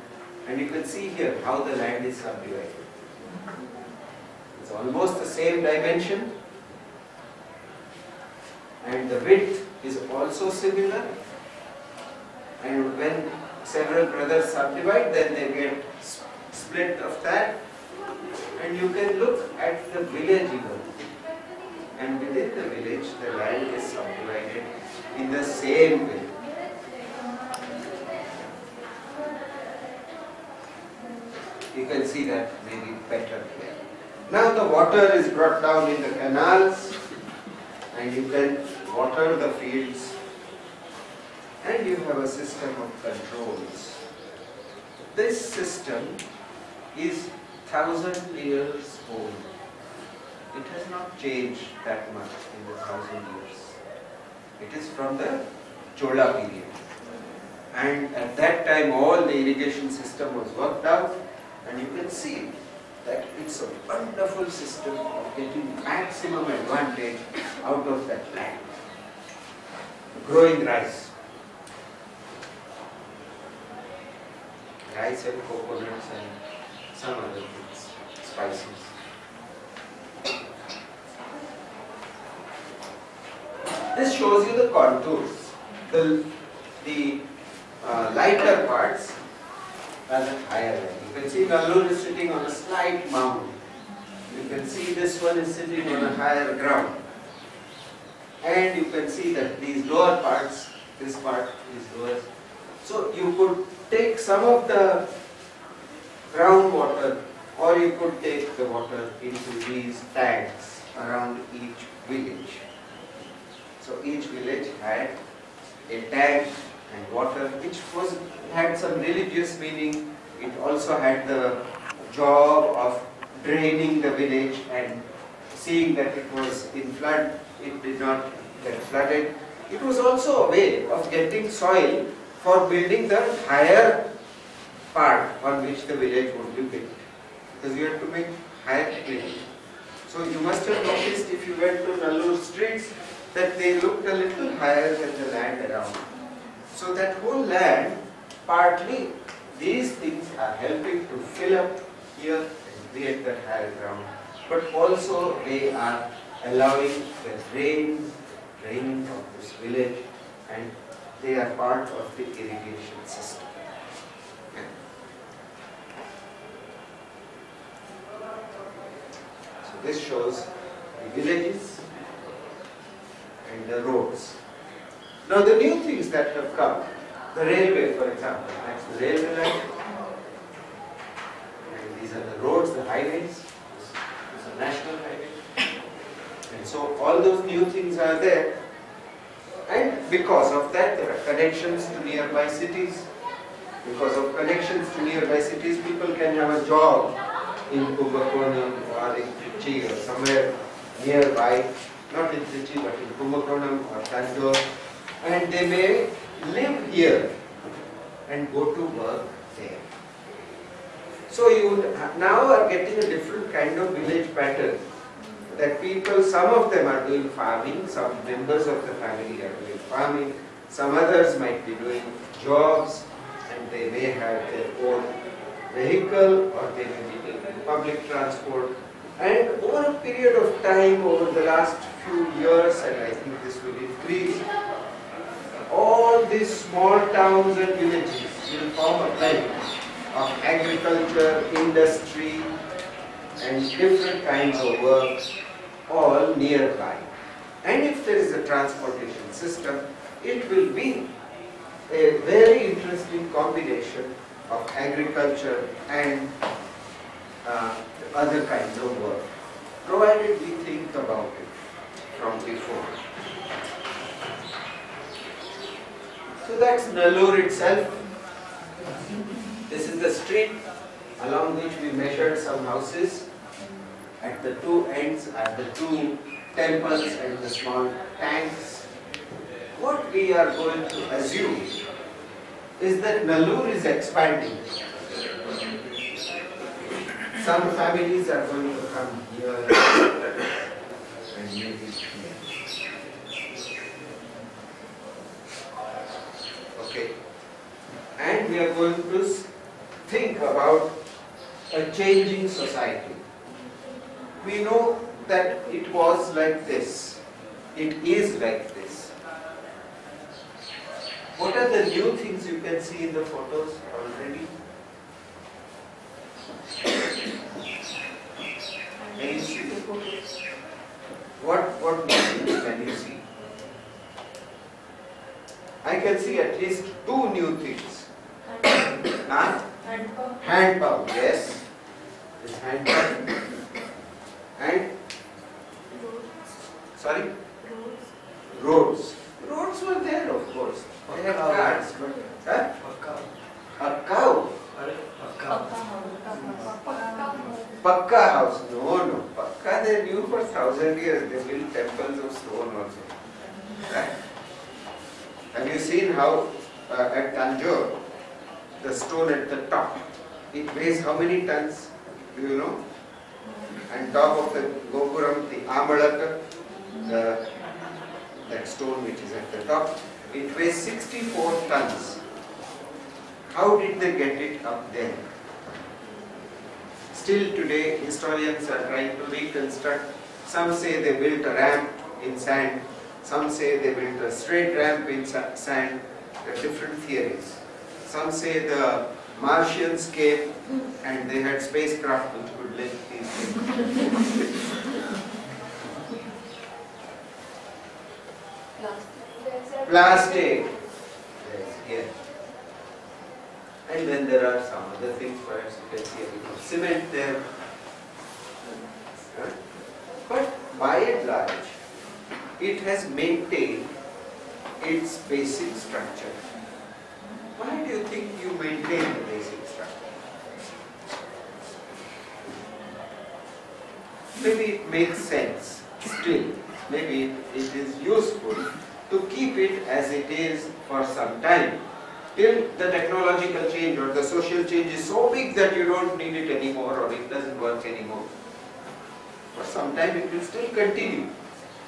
And you can see here how the land is subdivided. It's almost the same dimension, and the width is also similar. And when several brothers subdivide, then they get split of that. And you can look at the village even. And within the village, the land is subdivided in the same way. You can see that maybe better here. Now the water is brought down in the canals and you can water the fields, and you have a system of controls. This system is 1,000 years old. It has not changed that much in the 1,000 years. It is from the Chola period. And at that time all the irrigation system was worked out, and you can see that it's a wonderful system of getting maximum advantage out of that land. Growing rice. Rice and coconuts and some other things, spices. This shows you the contours. The lighter parts are the higher level. You can see Nallur is sitting on a slight mound. You can see this one is sitting on a higher ground. And you can see that these lower parts, this part is lower. So you could take some of the groundwater, or you could take the water into these tanks around each village. So each village had a tank and water, which had some religious meaning. It also had the job of draining the village and seeing that it was in flood, it did not get flooded. It was also a way of getting soil for building the higher part on which the village would be built, because you had to make higher village. So you must have noticed if you went to Nallur streets that they looked a little higher than the land around. So that whole land, partly these things are helping to fill up here and create that higher ground, but also they are allowing the draining of this village, and they are part of the irrigation system. So this shows the villages and the roads. Now the new things that have come, the railway for example, that's the railway line, and these are the roads, the highways, this is a national highway, and so all those new things are there, and because of that there are connections to nearby cities. Because of connections to nearby cities, people can have a job in Kumbakonam or in Trichy or somewhere nearby, not in Trichy but in Kumbakonam or Tanjore, and they may live here and go to work there. So you now are getting a different kind of village pattern, that people, some of them are doing farming, some members of the family are doing farming, some others might be doing jobs, and they may have their own vehicle or they may be taking public transport. And over a period of time, over the last few years, and I think this will increase, all these small towns and villages will form a blend of agriculture, industry, and different kinds of work all nearby. And if there is a transportation system, it will be a very interesting combination of agriculture and other kinds of work, provided we think about it from before. So that's Nallur itself. This is the street along which we measured some houses. At the two ends are the two temples and the small tanks. What we are going to assume is that Nallur is expanding. Some families are going to come here and maybe here. Okay. And we are going to think about a changing society. We know that it was like this. It is like this. What are the new things you can see in the photos already? Can you see the photos? What new things can you see? I can see at least two new things. Hand pump, yes. This handbag. And, sorry? Roads. Roads were there, of course. They have cars, but a cow. Pakka house. No. Pakka they knew for 1,000 years. They built temples of stone also. Right? Have you seen how at Tanjore, the stone at the top, it weighs how many tons? Do you know? And top of the Gopuram, the Amalaka, that stone which is at the top, it weighs 64 tons. How did they get it up there? Still today, historians are trying to reconstruct. Some say they built a ramp in sand. Some say they built a straight ramp in sand. There are different theories. Some say the Martians came and they had spacecraft which could lift these things. Plastic. Yes, here. And then there are some other things, perhaps you can see a bit of cement there. But by and large, it has maintained its basic structure. Why do you think you maintain the basic structure? Maybe it makes sense still. Maybe it is useful to keep it as it is for some time, till the technological change or the social change is so big that you don't need it anymore or it doesn't work anymore. For some time it will still continue.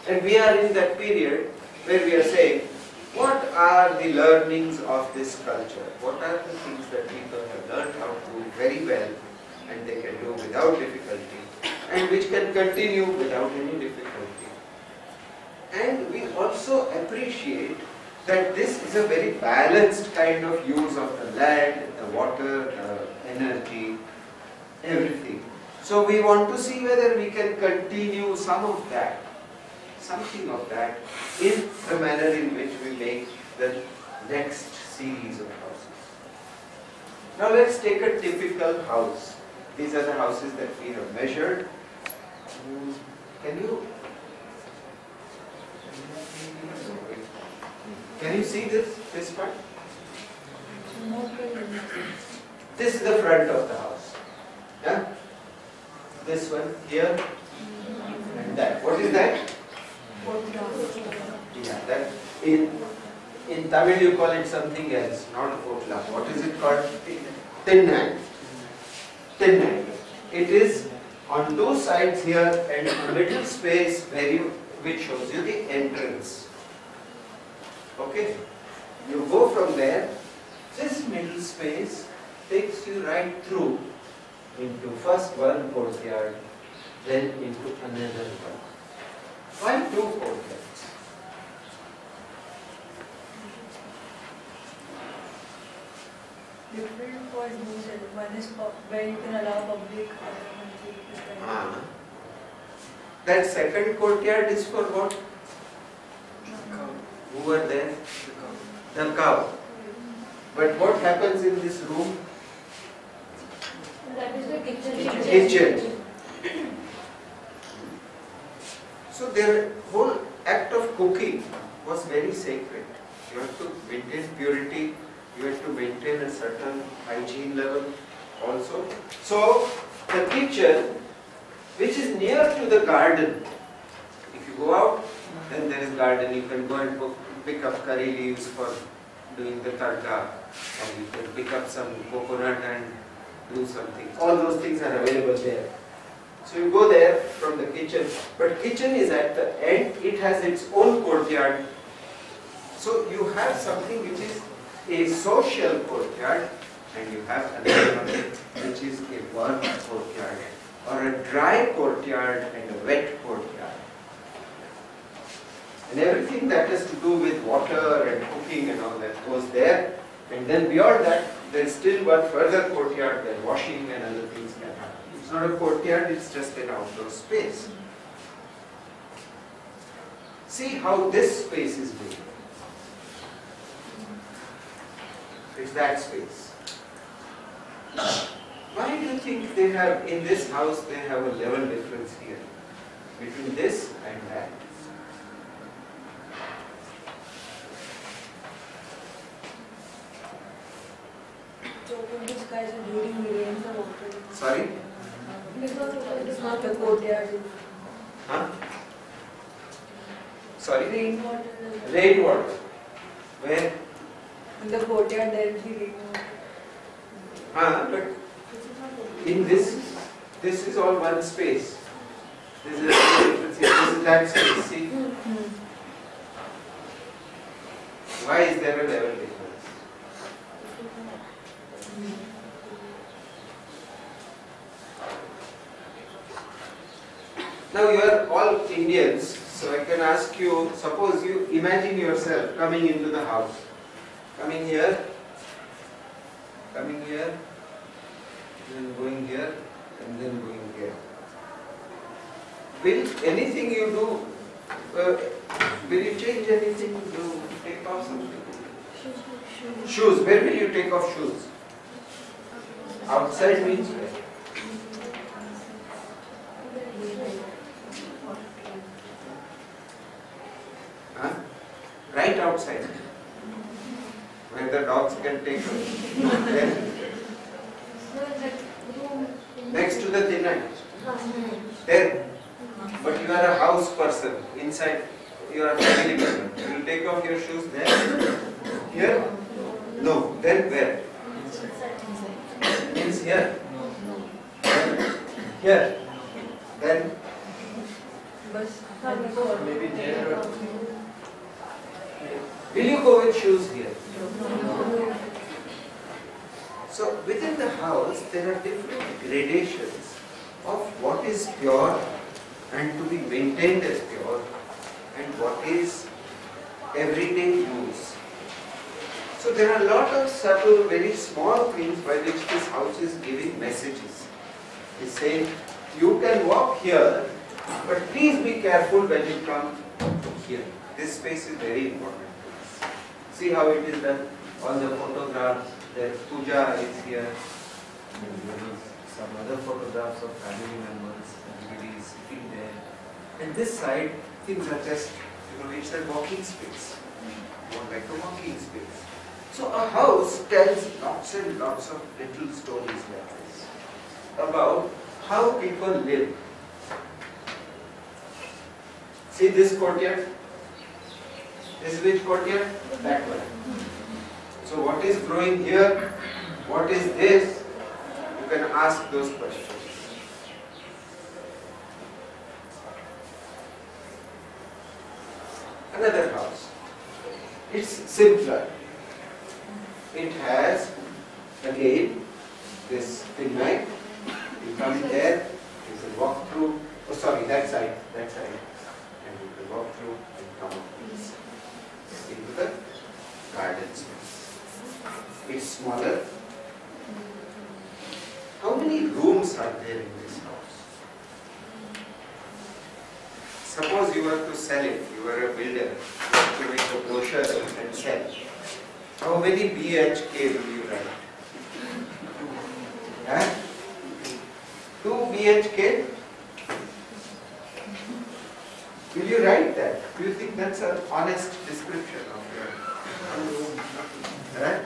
And we are in that period where we are saying, what are the learnings of this culture? What are the things that people have learned how to do very well and they can do without difficulty and which can continue without any difficulty? And we also appreciate that this is a very balanced kind of use of the land, the water, the energy, everything. So we want to see whether we can continue some of that, something of that, in the manner in which we make the next series of houses. Now let's take a typical house. These are the houses that we have measured. Can you see this part? This is the front of the house. Yeah? This one here and that. What is that? Yeah, that in Tamil you call it something else, not a potla. What is it called? Tinnai. Tinnai. It is on two sides here and a little space which shows you the entrance. Okay? You go from there, this middle space takes you right through into first one courtyard, then into another one. Why two courtyards? Different for users. One is where you can allow public, That second courtyard is for what? Who were there? The cow. But what happens in this room? That is the kitchen. Kitchen. So their whole act of cooking was very sacred. You have to maintain purity, you have to maintain a certain hygiene level also. So the kitchen, which is near to the garden, if you go out, then there is garden, you can go and pick up curry leaves for doing the tadka, and you can pick up some coconut and do something. All those things are available there. So you go there from the kitchen, but kitchen is at the end, it has its own courtyard. So you have something which is a social courtyard, and you have another one which is a work courtyard, or a dry courtyard and a wet courtyard. And everything that has to do with water and cooking and all that goes there. And then beyond that, there is still one further courtyard where washing and other things can happen. It's not a courtyard, it's just an outdoor space. See how this space is made. It's that space. Why do you think they have, in this house, they have a level difference here between this and that? So when this guy is during the rain, the water. Sorry? Because it is not a courtyard. Huh? Sorry? Rainwater. Rainwater. Where? In the courtyard there will be rainwater. But in this is all one space. This is that space. See? Why is there a level difference? Now you are all Indians, so I can ask you, suppose you imagine yourself coming into the house, coming here, then going here, and then going here. Will anything you do, will you change anything? Do take off something? Shoes. Where will you take off shoes? Outside means where? Huh? Right outside, where the dogs can take them. Next to the dinner. There. But you are a house person. Inside, you are a family member. You will take off your shoes there. Here? No. Then where? Means here. Here. Then Maybe there. will you go with shoes here? So within the house there are different gradations of what is pure and to be maintained as pure and what is everyday use. So there are a lot of subtle, very small things by which this house is giving messages. It's saying, you can walk here, but please be careful when you come here. This space is very important. See how it is done? All the photographs, the puja is here. And there is some other photographs of family members. Everybody is sitting there. And this side, things are just, it's a walking space. More like a walking space. So a house tells lots and lots of little stories like this about how people live. See this courtyard? This is which courtyard? That one. So what is growing here? What is this? You can ask those questions. Another house. It's simpler. It has, again, this thing like, you come there, you can walk through, that side, and you can walk through and come up into the garden space. It's smaller. How many rooms are there in this house? Suppose you were to sell it, you were a builder, you have to make a brochure and sell. How many BHK will you write? Huh? 2 BHK? Will you write that? Do you think that's an honest description of your room? Right?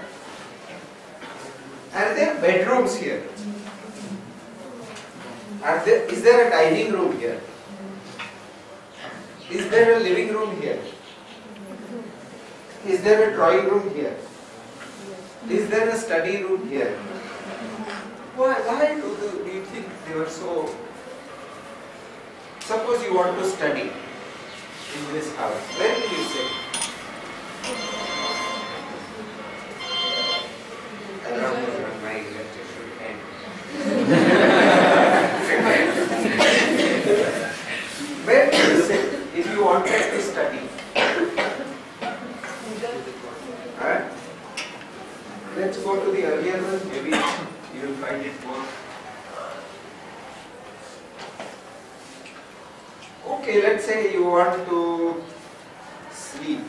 Are there bedrooms here? Is there a dining room here? Is there a living room here? Is there a drawing room here? Is there a study room here? Why do you think they were so... Suppose you want to study in this house. Where will you sit? Around my lecture should end. Where will you sit if you wanted to study? Alright? Let's go to the earlier one. Maybe you will find it more. Okay, let's say you want to sleep.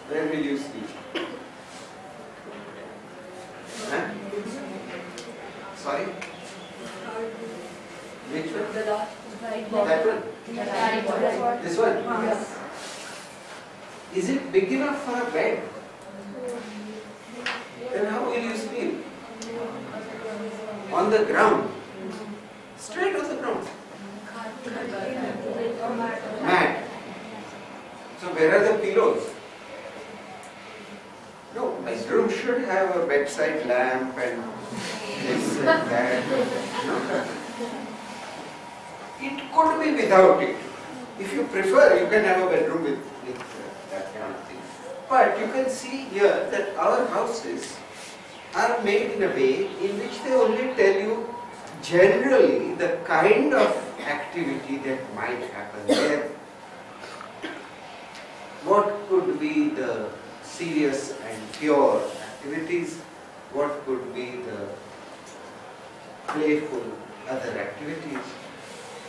Where will you sleep? Huh? big enough for a bed. Then how will you sleep? On the ground. Straight on the ground. Mat. So where are the pillows? No, a bedroom should have a bedside lamp and this and that. No. It could be without it. If you prefer, you can have a bedroom with that kind of thing. But you can see here that our houses are made in a way in which they only tell you generally the kind of activity that might happen there. What could be the serious and pure activities? What could be the playful other activities?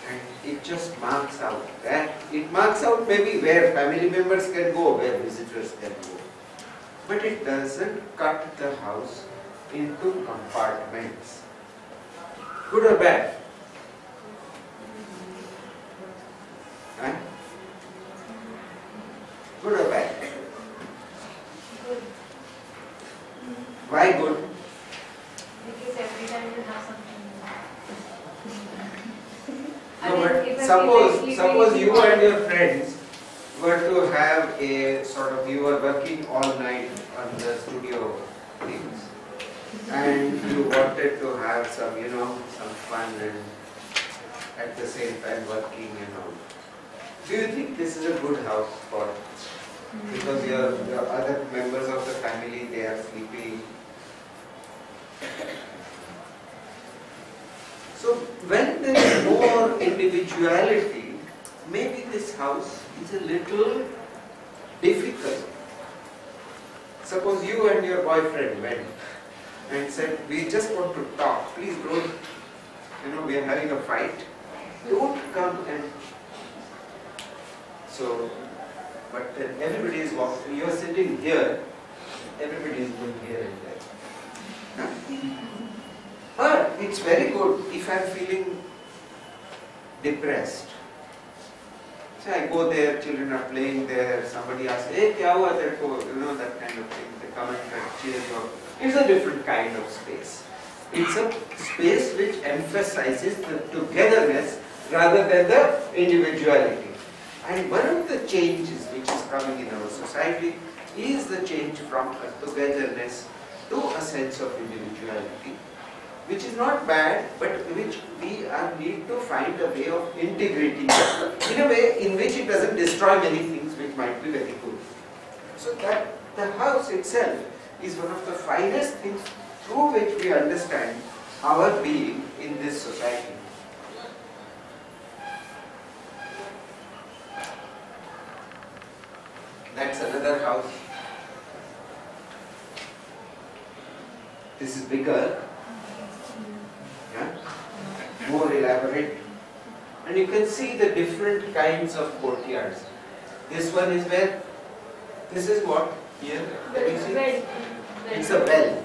And it just marks out that. It marks out maybe where family members can go, where visitors can go. But it doesn't cut the house into compartments. Good or bad? Huh? Good or bad? Why good? Because every time you have something. No, but suppose you and your friends were to have a sort of, you were working all night on the studio things and you wanted to have some, some fun and at the same time working and all. Do you think this is a good house for, because your other members of the family, they are sleeping? So when there is more individuality, maybe this house is a little difficult. Suppose you and your boyfriend went and said, we just want to talk, please don't, we are having a fight, don't come and, so, but then everybody is walking, you are sitting here, everybody is going here and there. Huh? But it's very good if I'm feeling depressed. So I go there, children are playing there, somebody asks, hey, kya hua terko? That kind of thing. They come and cheer you up. It's a different kind of space. It's a space which emphasizes the togetherness rather than the individuality. And one of the changes which is coming in our society is the change from a togetherness to a sense of individuality, which is not bad, but which we need to find a way of integrating in a way in which it doesn't destroy many things which might be very good. So that the house itself is one of the finest things through which we understand our being in this society. That's another house. This is bigger. Yeah? More elaborate, and you can see the different kinds of courtyards. This one is where, this is what here, let me see. It's a well.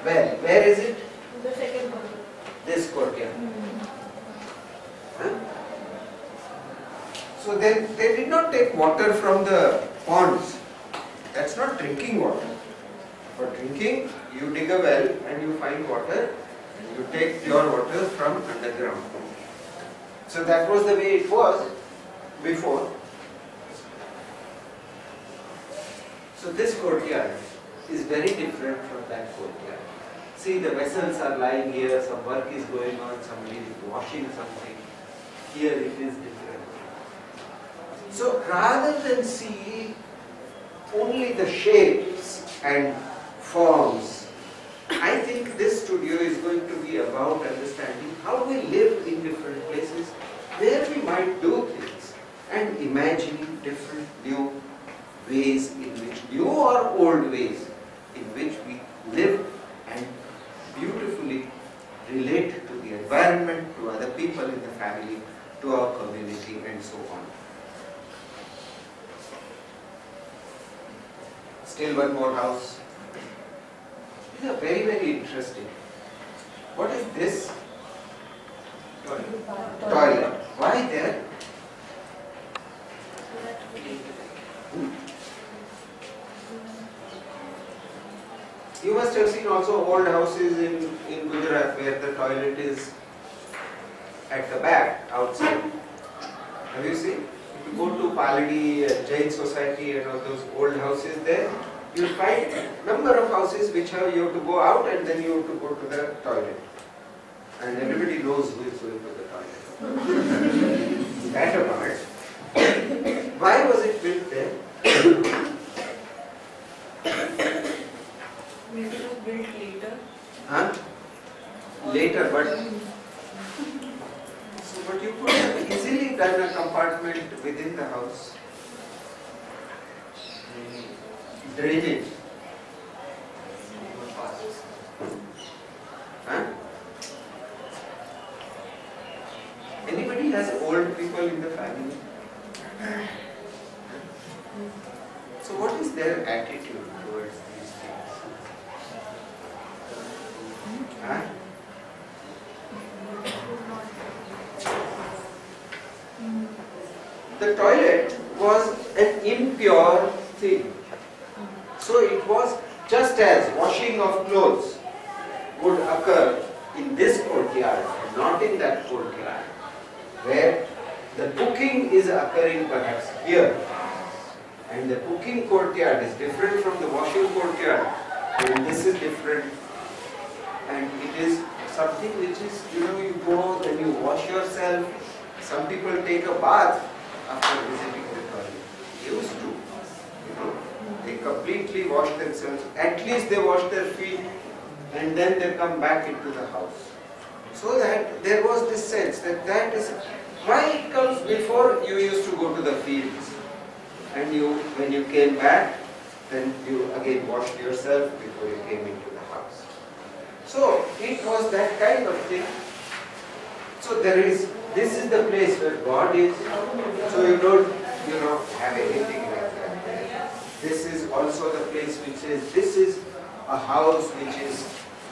Well, where is it? The second one. This courtyard. Huh? So they did not take water from the ponds. That's not drinking water. For drinking, you dig a well and you find water. You take pure water from underground. So that was the way it was before. So this courtyard is very different from that courtyard. See, the vessels are lying here, some work is going on, somebody is washing something. Here it is different. So rather than see only the shapes and forms, I think this studio is going to be about understanding how we live in different places, where we might do things, and imagining different new ways in which, new or old ways, in which we live and beautifully relate to the environment, to other people in the family, to our community, and so on. Still one more house. These are very, very interesting. What is this? Toilet. Why there? You must have seen also old houses in Gujarat where the toilet is at the back, outside. Have you seen? If you go to Paladi, Jain Society and all those old houses there, you will find number of houses which have you have to go out and then you have to go to the toilet. And everybody knows who is going to the toilet. That apart, why was it built there? Maybe it was built later. Huh? Later, but but you could have easily done a compartment within the house. Drainage. Huh? Anybody has old people in the family? So what is their attitude towards these things? Huh? The toilet was an impure thing. So it was just as washing of clothes would occur in this courtyard, not in that courtyard, where the cooking is occurring perhaps here. And the cooking courtyard is different from the washing courtyard. And this is different. And it is something which is, you go, then you wash yourself. Some people take a bath after visiting the toilet. Used to, they completely wash themselves. At least they wash their feet and then they come back into the house. So that there was this sense that that is why it comes before. You used to go to the fields and when you came back, then you again washed yourself before you came into the house. So it was that kind of thing. So this is the place where God is. So you don't, have anything like that there. This is also the place which is, this is a house which is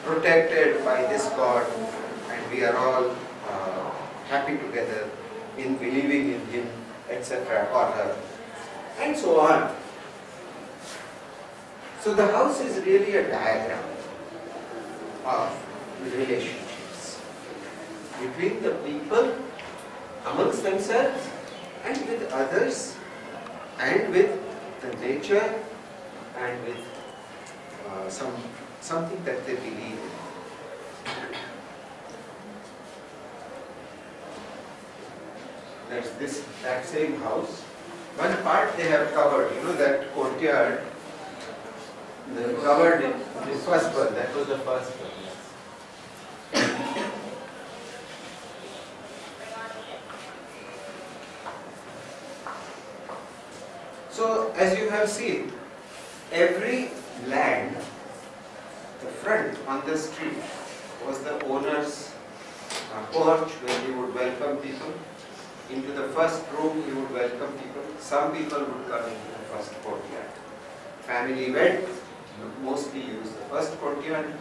protected by this God, and we are all happy together in believing in Him, etc. or her, and so on. So the house is really a diagram of relationships between the people amongst themselves and with others and with the nature and with something that they believe in. That's that same house. One part they have covered, that courtyard. They covered it, the first one. That was the first one. So, as you have seen, every land, the front on the street was the owner's porch where he would welcome people. Into the first room he would welcome people. Some people would come into the first courtyard. Family went, mostly used the first courtyard.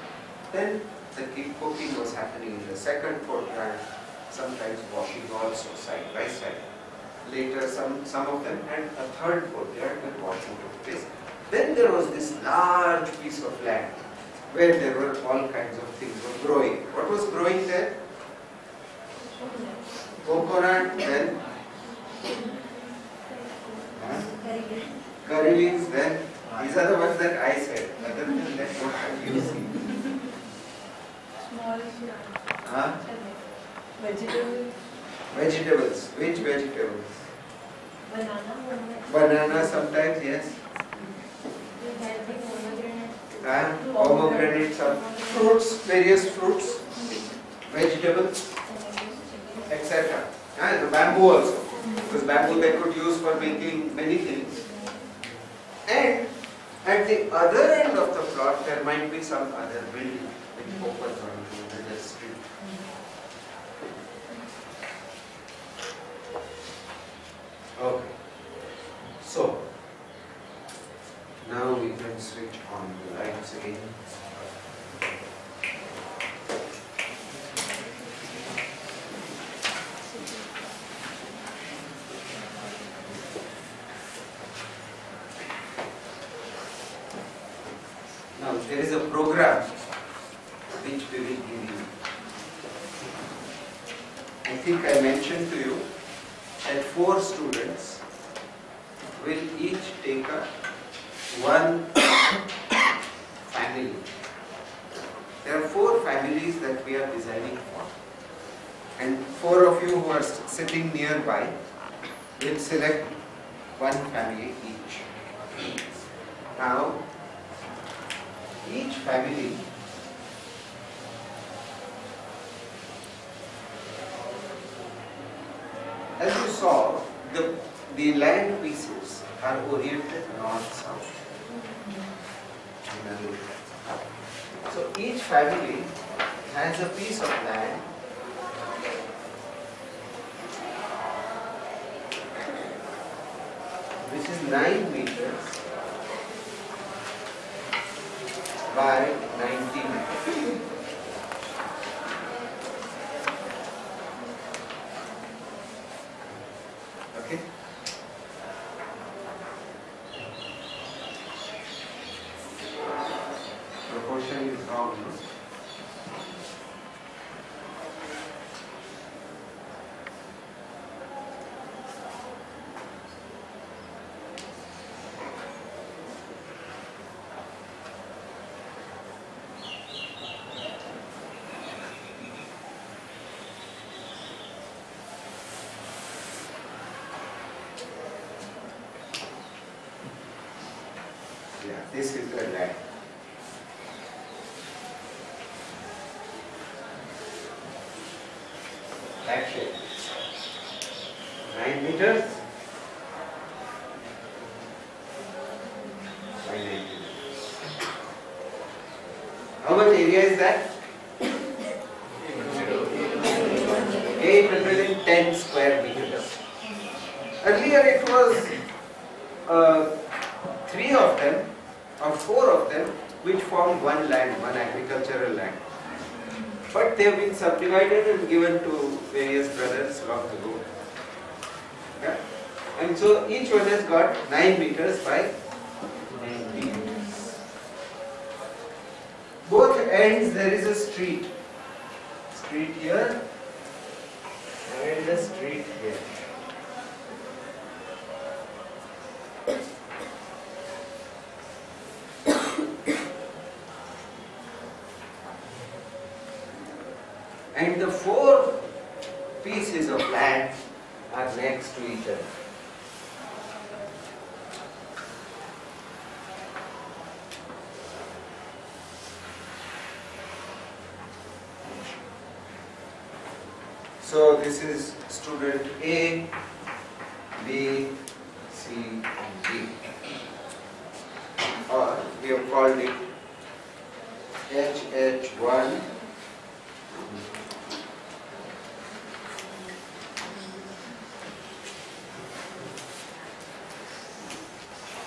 Then the cooking was happening in the second courtyard, sometimes washing also side by side. Later some of them had a third courtyard where washing took place. Then there was this large piece of land where there were all kinds of things were growing. What was growing there? Coconut, then curry leaves, then these are the ones that I said. Other than that, what have you seen? Small vegetables. Vegetables. Which vegetables? Banana. Banana sometimes, yes. Pomegranate, some fruits, various fruits, vegetables, etc. And the bamboo also, because bamboo they could use for making many things. And at the other end of the plot, there might be some other building which opens onto the street. Okay. So, now we can switch on the lights again. Now there is a program which we will give you. I think I mentioned to you that 4 students will each take up one family. There are 4 families that we are designing for, and 4 of you who are sitting nearby will select one family each. Now, each family as you saw, the land pieces are oriented north-south. So each family has a piece of land which is 9 meters by 90 meters. Okay? Proportion is wrong, no? Yeah, this is the land. That shape. 9 meters by 90 meters. How much area is that? 810 square meters. Earlier it was 3 of them or 4 of them which formed one land, one agricultural land. But they have been subdivided and given to various brothers long ago. Okay? And so each one has got 9 meters by 90 meters. Both ends there is a street. Street here and a street here. And the 4 pieces of land are next to each other. So this is student A, B, C and D. Or we have called it HH1.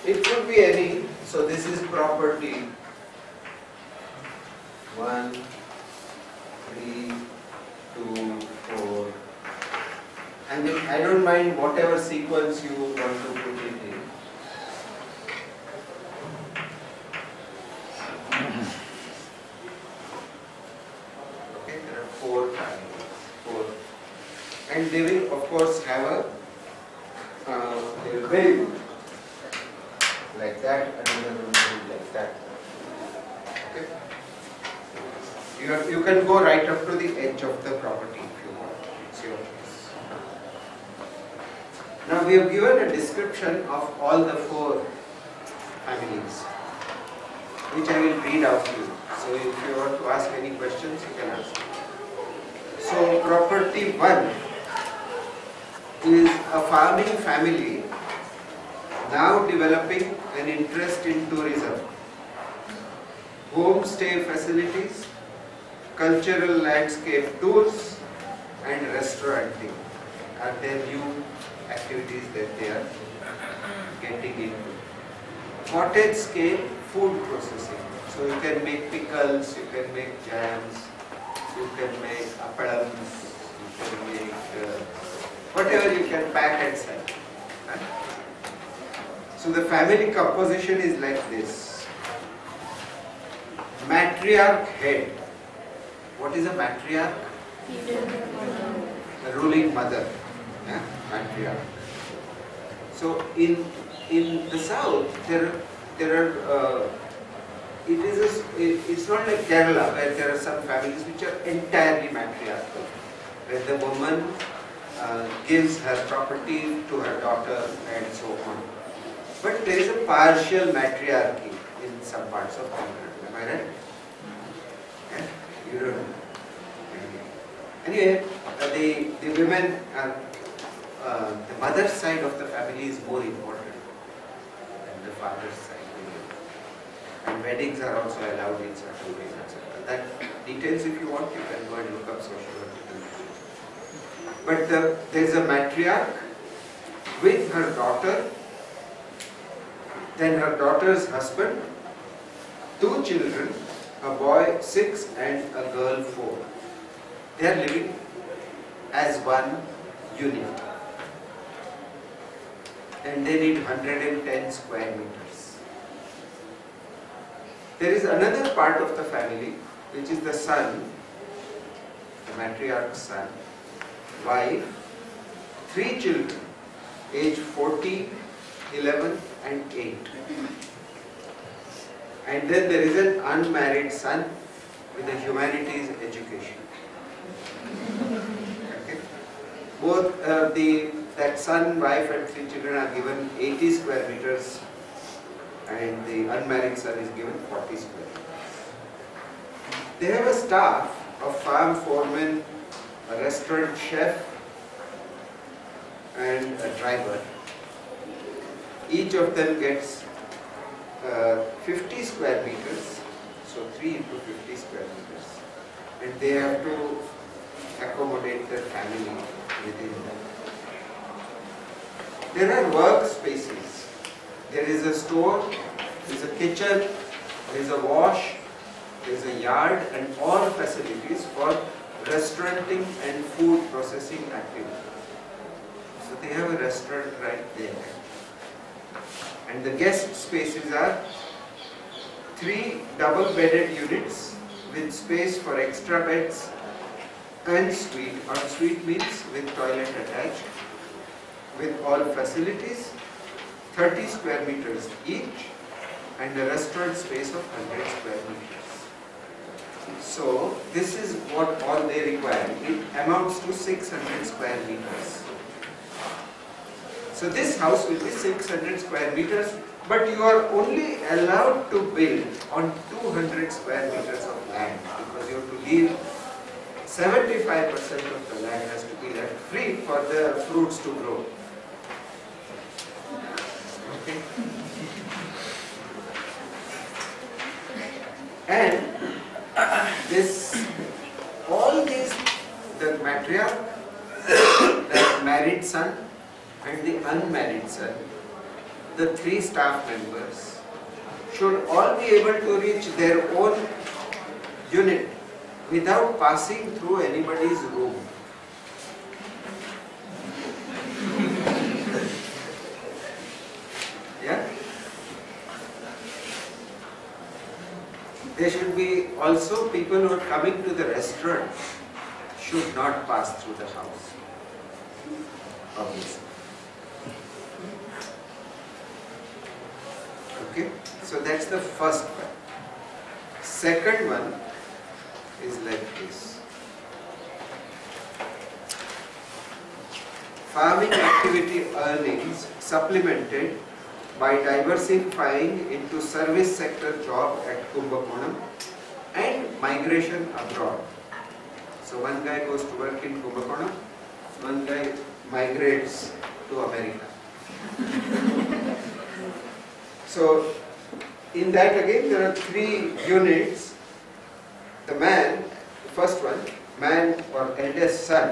It could be any, so this is property 1, 3, 2, 4. I mean, I don't mind whatever sequence you want to put it in. Okay, there are 4 families, 4. And they will of course have a, they will build like that, another one like that. Okay. You can go right up to the edge of the property if you want. It's your choice. Now we have given a description of all the 4 families, which I will read out to you. So if you want to ask any questions, you can ask. So property 1 is a farming family now developing an interest in tourism, homestay facilities, cultural landscape tours and restauranting are their new activities that they are getting into. Cottage scale food processing. So you can make pickles, you can make jams, you can make appadams, you can make whatever you can pack and sell. Right? So the family composition is like this. matriarch head. What is a matriarch? A ruling mother. Yeah? Matriarch. So in the south there are it's not like Kerala where there are some families which are entirely matriarchal, where the woman gives her property to her daughter and so on. But there is a partial matriarchy in some parts of Tamil Nadu. Am I right? Yeah? You don't know. Anyway, the women are, the mother's side of the family is more important than the father's side. And weddings are also allowed in certain ways, etc. That details, if you want, you can go and look up sociological issues. But there is a matriarch with her daughter, then her daughter's husband, 2 children, a boy 6 and a girl 4. They are living as one unit. And they need 110 square meters. There is another part of the family, which is the son, the matriarch's son, wife, 3 children, age 14, 11 and 8. And then there is an unmarried son with a humanities education. Okay. Both that son, wife and 3 children are given 80 square meters and the unmarried son is given 40 square meters. They have a staff of farm foremen, a restaurant chef and a driver. Each of them gets 50 square meters, so 3 into 50 square meters, and they have to accommodate their family within them. There are workspaces. There is a store, there is a kitchen, there is a wash, there is a yard and all facilities for restauranting and food processing activities. So they have a restaurant right there. And the guest spaces are 3 double-bedded units with space for extra beds and suite. Or suite means with toilet attached, with all facilities, 30 square meters each, and a restaurant space of 100 square meters. So this is what all they require. It amounts to 600 square meters. So this house will be 600 square meters, but you are only allowed to build on 200 square meters of land because you have to leave 75% of the land has to be left free for the fruits to grow. Okay. And the matriarch, the married son and the unmarried son, the 3 staff members should all be able to reach their own unit without passing through anybody's room. Yeah? There should be also people who are coming to the restaurant should not pass through the house. Obviously. Okay? So that's the first one. Second one is like this. Farming activity earnings supplemented by diversifying into service sector job at Kumbakonam and migration abroad. So one guy goes to work in Kumbakonam, one guy migrates to America. So in that again there are 3 units. The man, the first one, man or eldest son,